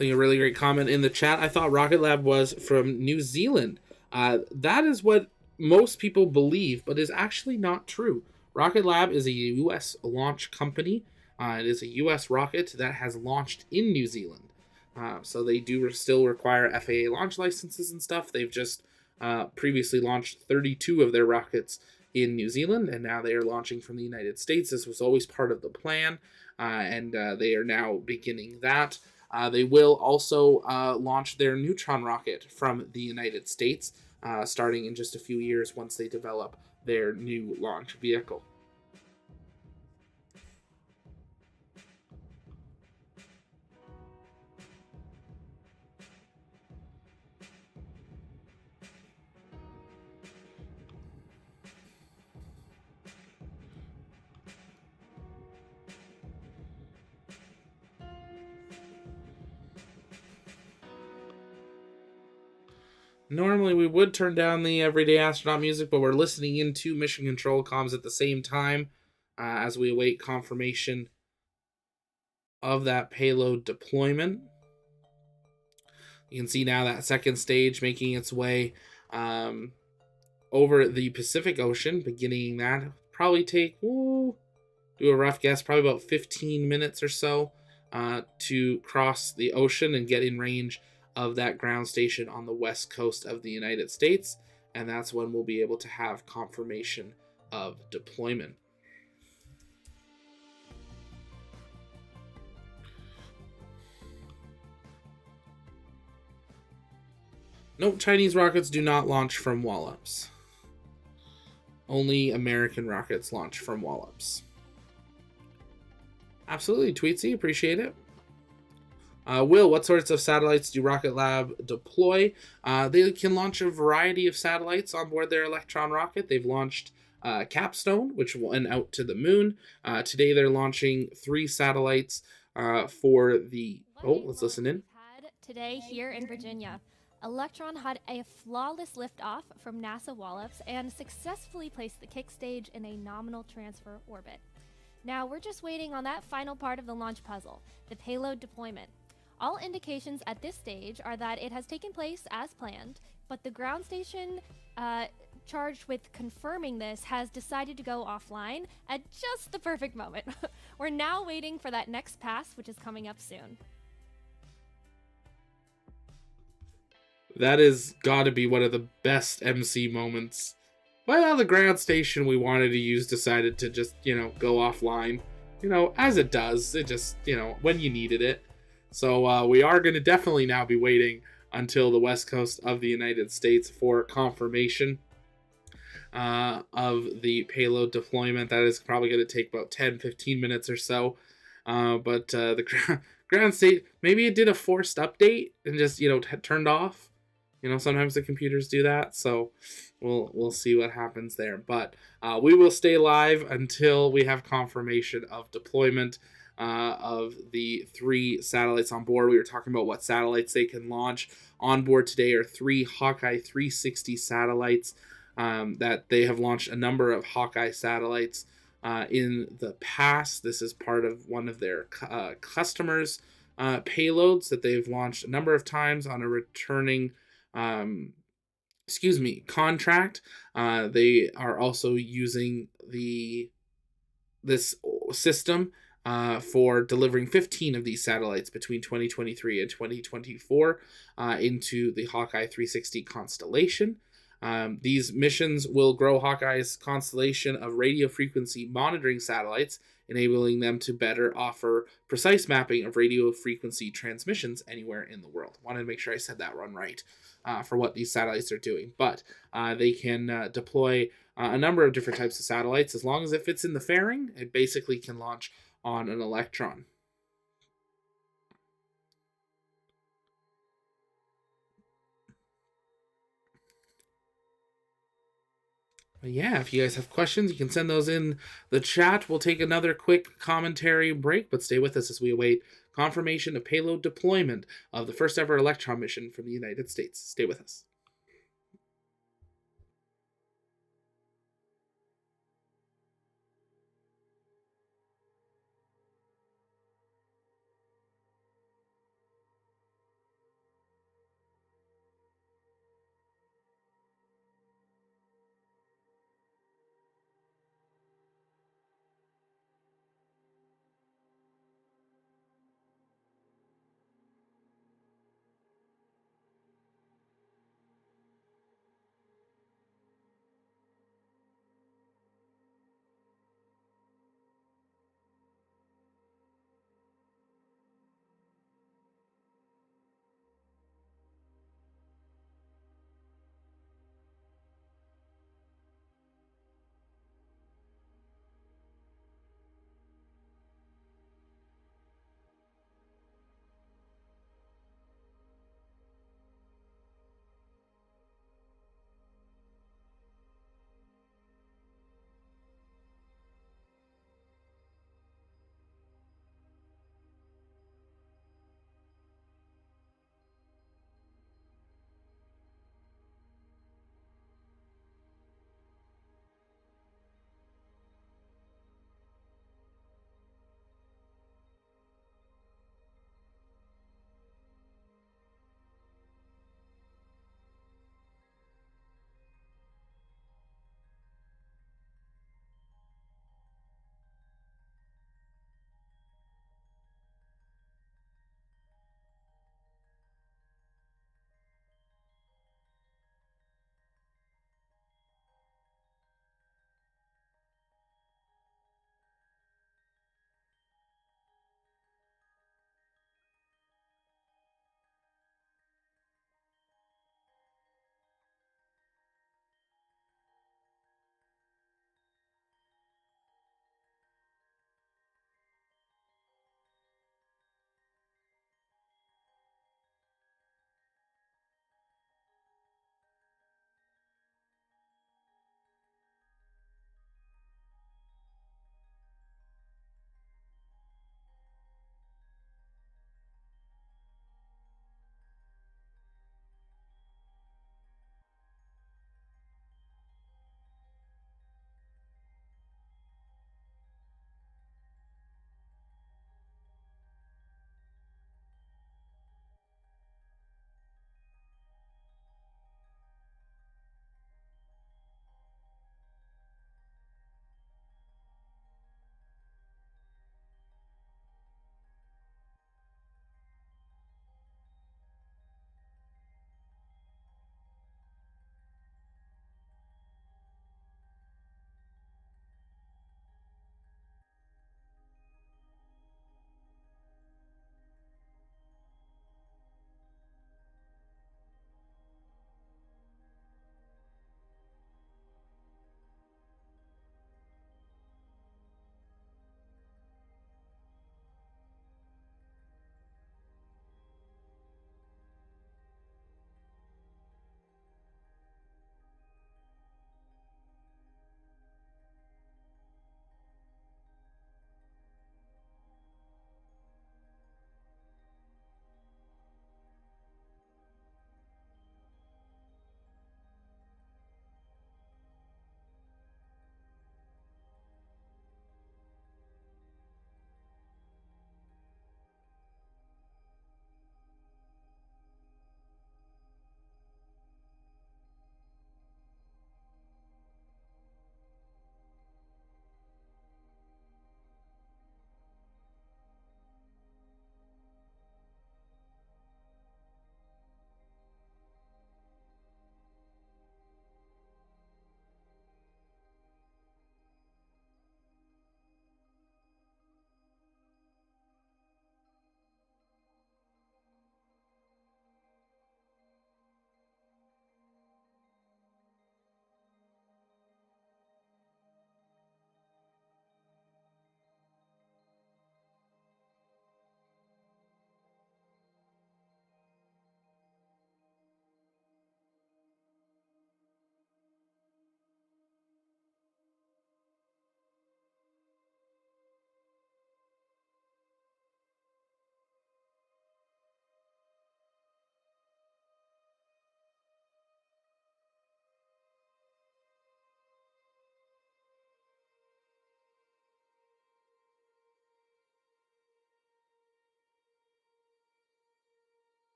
[SPEAKER 1] think a really great comment in the chat. I thought Rocket Lab was from New Zealand. That is what most people believe, but is actually not true. Rocket Lab is a U.S. launch company. It is a U.S. rocket that has launched in New Zealand. So they do still require FAA launch licenses and stuff. They've just previously launched 32 of their rockets in New Zealand, and now they are launching from the United States. This was always part of the plan, and they are now beginning that. They will also launch their Neutron rocket from the United States, starting in just a few years once they develop their new launch vehicle. Normally we would turn down the everyday astronaut music, but we're listening into mission control comms at the same time as we await confirmation of that payload deployment. You can see now that second stage making its way over the Pacific Ocean, beginning that. Probably take, do a rough guess, probably about 15 minutes or so to cross the ocean and get in range of that ground station on the west coast of the United States, and that's when we'll be able to have confirmation of deployment. Nope, Chinese rockets do not launch from Wallops. Only American rockets launch from Wallops. Absolutely, Tweetsy, appreciate it. Will, what sorts of satellites do Rocket Lab deploy? They can launch a variety of satellites on board their Electron rocket. They've launched Capstone, which went out to the moon. Today they're launching 3 satellites for the... Oh, let's listen in.
[SPEAKER 3] Today here in Virginia, Electron had a flawless liftoff from NASA Wallops and successfully placed the kick stage in a nominal transfer orbit. Now we're just waiting on that final part of the launch puzzle, the payload deployment. All indications at this stage are that it has taken place as planned, but the ground station charged with confirming this has decided to go offline at just the perfect moment. We're now waiting for that next pass, which is coming up soon.
[SPEAKER 1] That has got to be one of the best MC moments. Well, the ground station we wanted to use decided to just, go offline. As it does. It just, when you needed it. So we are going to definitely now be waiting until the west coast of the United States for confirmation of the payload deployment. That is probably going to take about 10-15 minutes or so. But the ground state, maybe it did a forced update and just, turned off. Sometimes the computers do that. So we'll see what happens there. But we will stay live until we have confirmation of deployment of the 3 satellites on board. We were talking about what satellites they can launch. On board today are 3 Hawkeye 360 satellites that they have launched a number of Hawkeye satellites in the past. This is part of one of their customers' payloads that they've launched a number of times on a returning contract. They are also using this system for delivering 15 of these satellites between 2023 and 2024 into the Hawkeye 360 constellation. These missions will grow Hawkeye's constellation of radio frequency monitoring satellites, enabling them to better offer precise mapping of radio frequency transmissions anywhere in the world. Wanted to make sure I said that one right for what these satellites are doing. But they can deploy a number of different types of satellites. As long as it fits in the fairing, it basically can launch on an Electron. But yeah, if you guys have questions, you can send those in the chat. We'll take another quick commentary break, but stay with us as we await confirmation of payload deployment of the first ever Electron mission from the United States. Stay with us.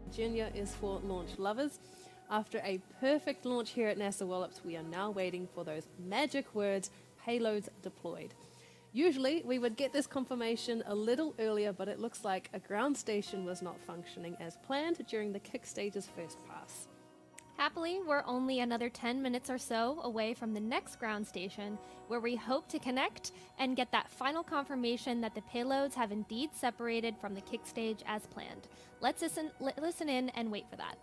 [SPEAKER 2] Virginia is for launch lovers. After a perfect launch here at NASA Wallops, we are now waiting for those magic words, payloads deployed. Usually, we would get this confirmation a little earlier, but it looks like a ground station was not functioning as planned during the kick stage's first pass.
[SPEAKER 3] Happily, we're only another 10 minutes or so away from the next ground station, where we hope to connect and get that final confirmation that the payloads have indeed separated from the kick stage as planned. Let's listen in and wait for that.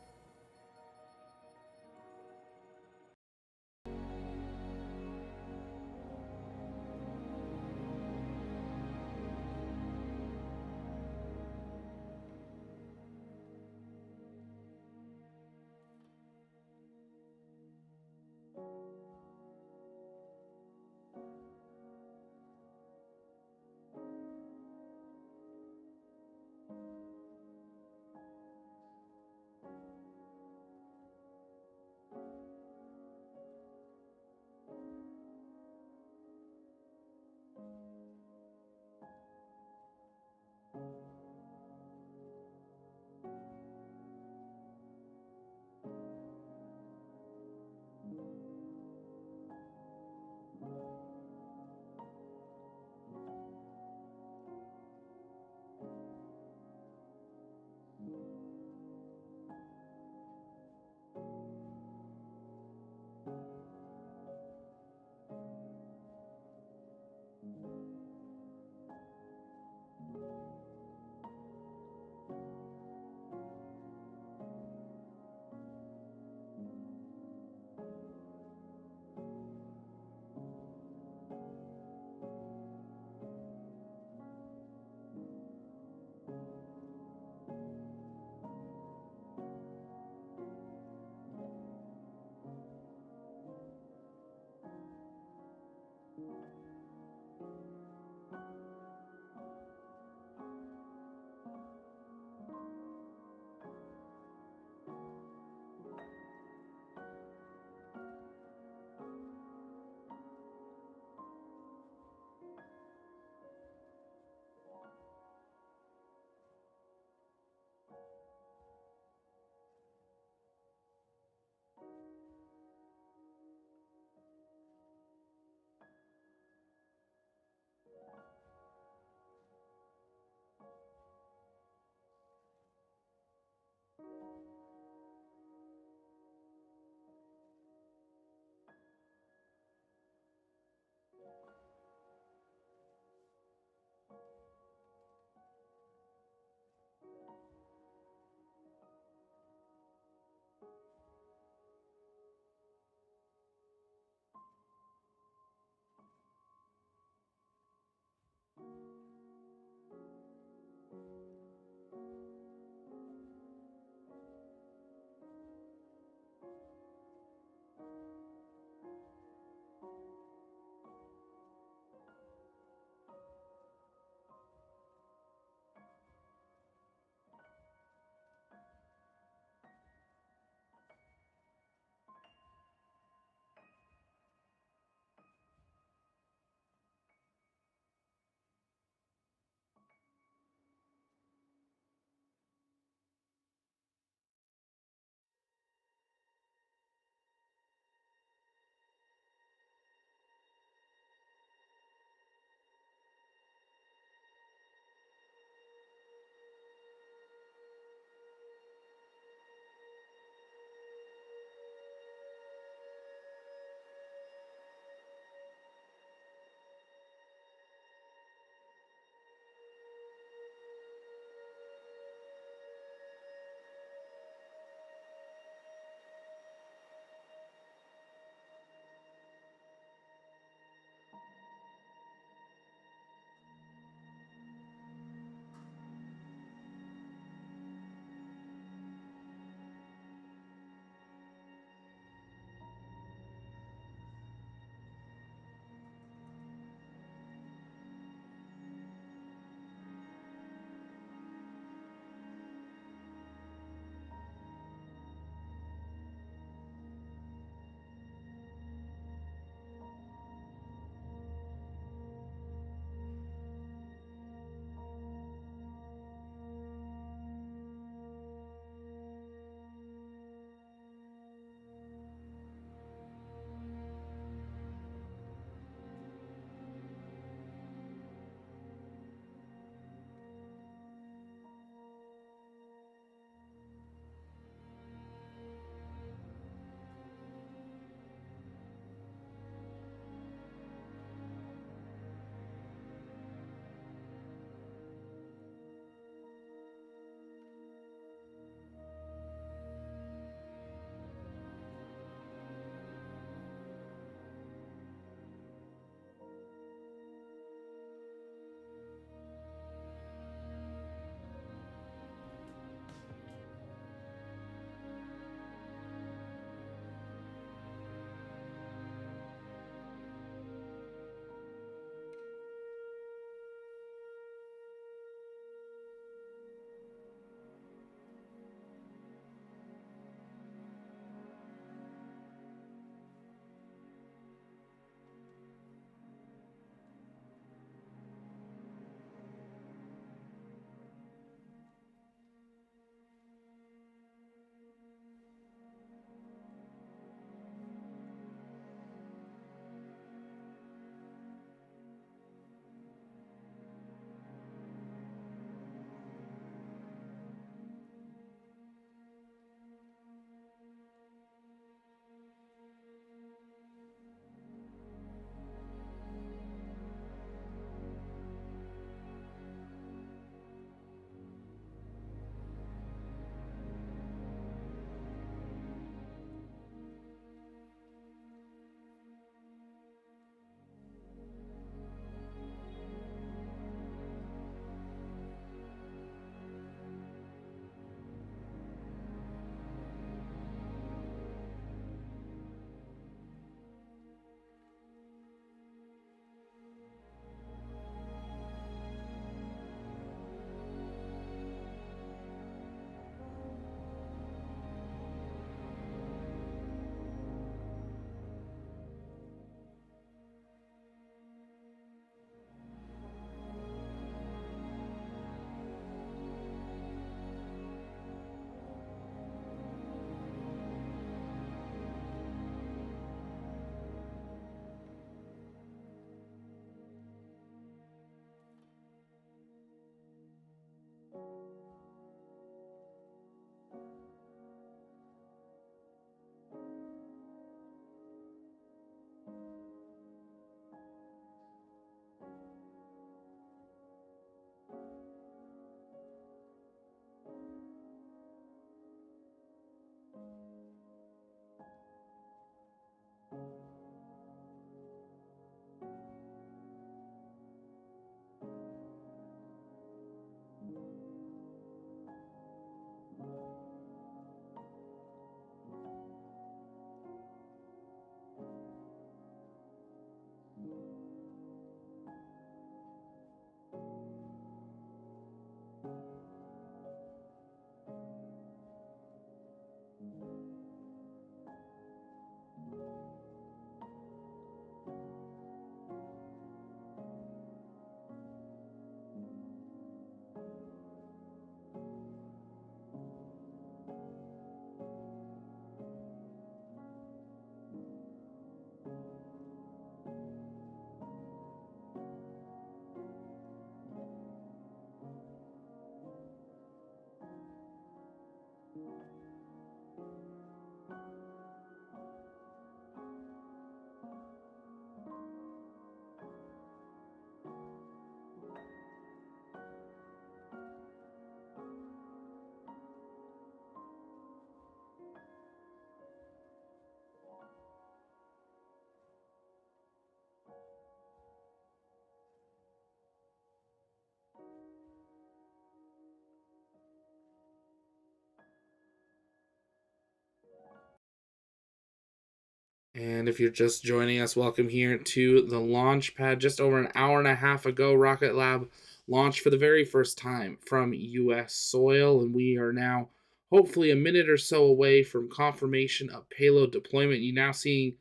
[SPEAKER 1] And if you're just joining us, welcome here to the launch pad. Just over an hour and a half ago, Rocket Lab launched for the very first time from U.S. soil, and we are now hopefully a minute or so away from confirmation of payload deployment. You're now seeing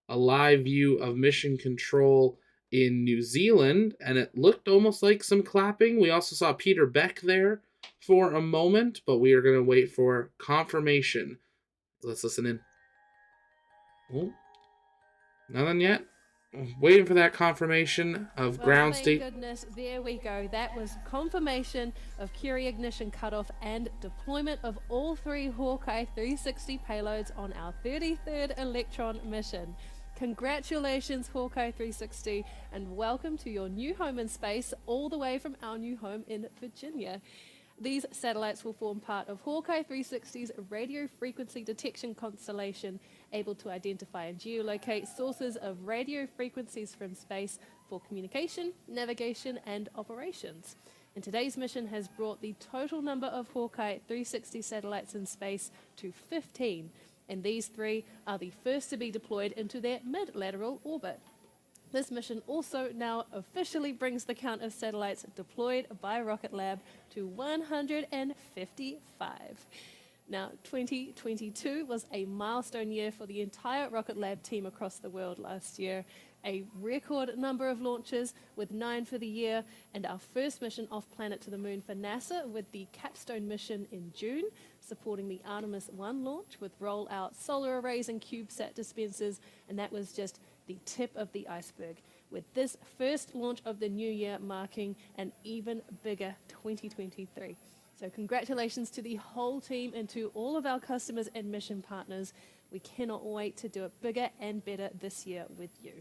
[SPEAKER 1] a live view of mission control in New Zealand, and it looked almost like some clapping. We also saw Peter Beck there for a moment, but we are going to wait for confirmation. Let's listen in. Oh. Nothing yet. Waiting for that confirmation of ground state.
[SPEAKER 2] Thank goodness, there we go. That was confirmation of Curie ignition cutoff and deployment of all 3 Hawkeye 360 payloads on our 33rd Electron mission. Congratulations, Hawkeye 360, and welcome to your new home in space, all the way from our new home in Virginia. These satellites will form part of Hawkeye 360's radio frequency detection constellation, able to identify and geolocate sources of radio frequencies from space for communication, navigation, and operations. And today's mission has brought the total number of Hawkeye 360 satellites in space to 15, and these 3 are the first to be deployed into their mid-lateral orbit. This mission also now officially brings the count of satellites deployed by Rocket Lab to 155. Now, 2022 was a milestone year for the entire Rocket Lab team across the world last year. A record number of launches with 9 for the year, and our first mission off planet to the moon for NASA with the Capstone mission in June, supporting the Artemis 1 launch with rollout solar arrays and CubeSat dispensers, and that was just the tip of the iceberg, with this first launch of the new year marking an even bigger 2023. So congratulations to the whole team and to all of our customers and mission partners. We cannot wait to do it bigger and better this year with you.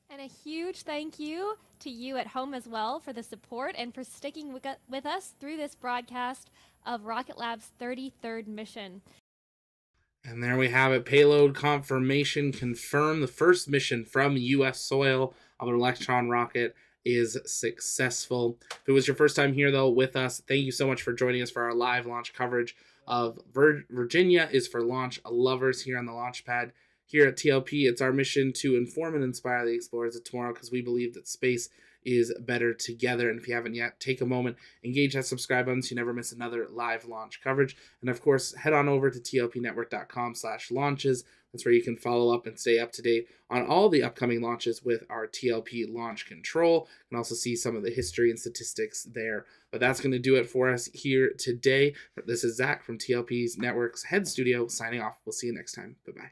[SPEAKER 3] And a huge thank you to you at home as well for the support and for sticking with us through this broadcast of Rocket Lab's 33rd mission.
[SPEAKER 1] And there we have it. Payload confirmation confirmed. The first mission from U.S. soil of an Electron rocket is successful. If it was your first time here, though, with us, thank you so much for joining us for our live launch coverage of Virginia is for Launch Lovers here on the launch pad. Here at TLP, it's our mission to inform and inspire the explorers of tomorrow, because we believe that space is better together. And if you haven't yet, take a moment, engage that subscribe button so you never miss another live launch coverage. And of course, head on over to tlpnetwork.com/launches. That's where you can follow up and stay up to date on all the upcoming launches with our TLP launch control. You can also see some of the history and statistics there. But that's going to do it for us here today. This is Zach from TLP's Network's Head Studio signing off. We'll see you next time. Bye-bye.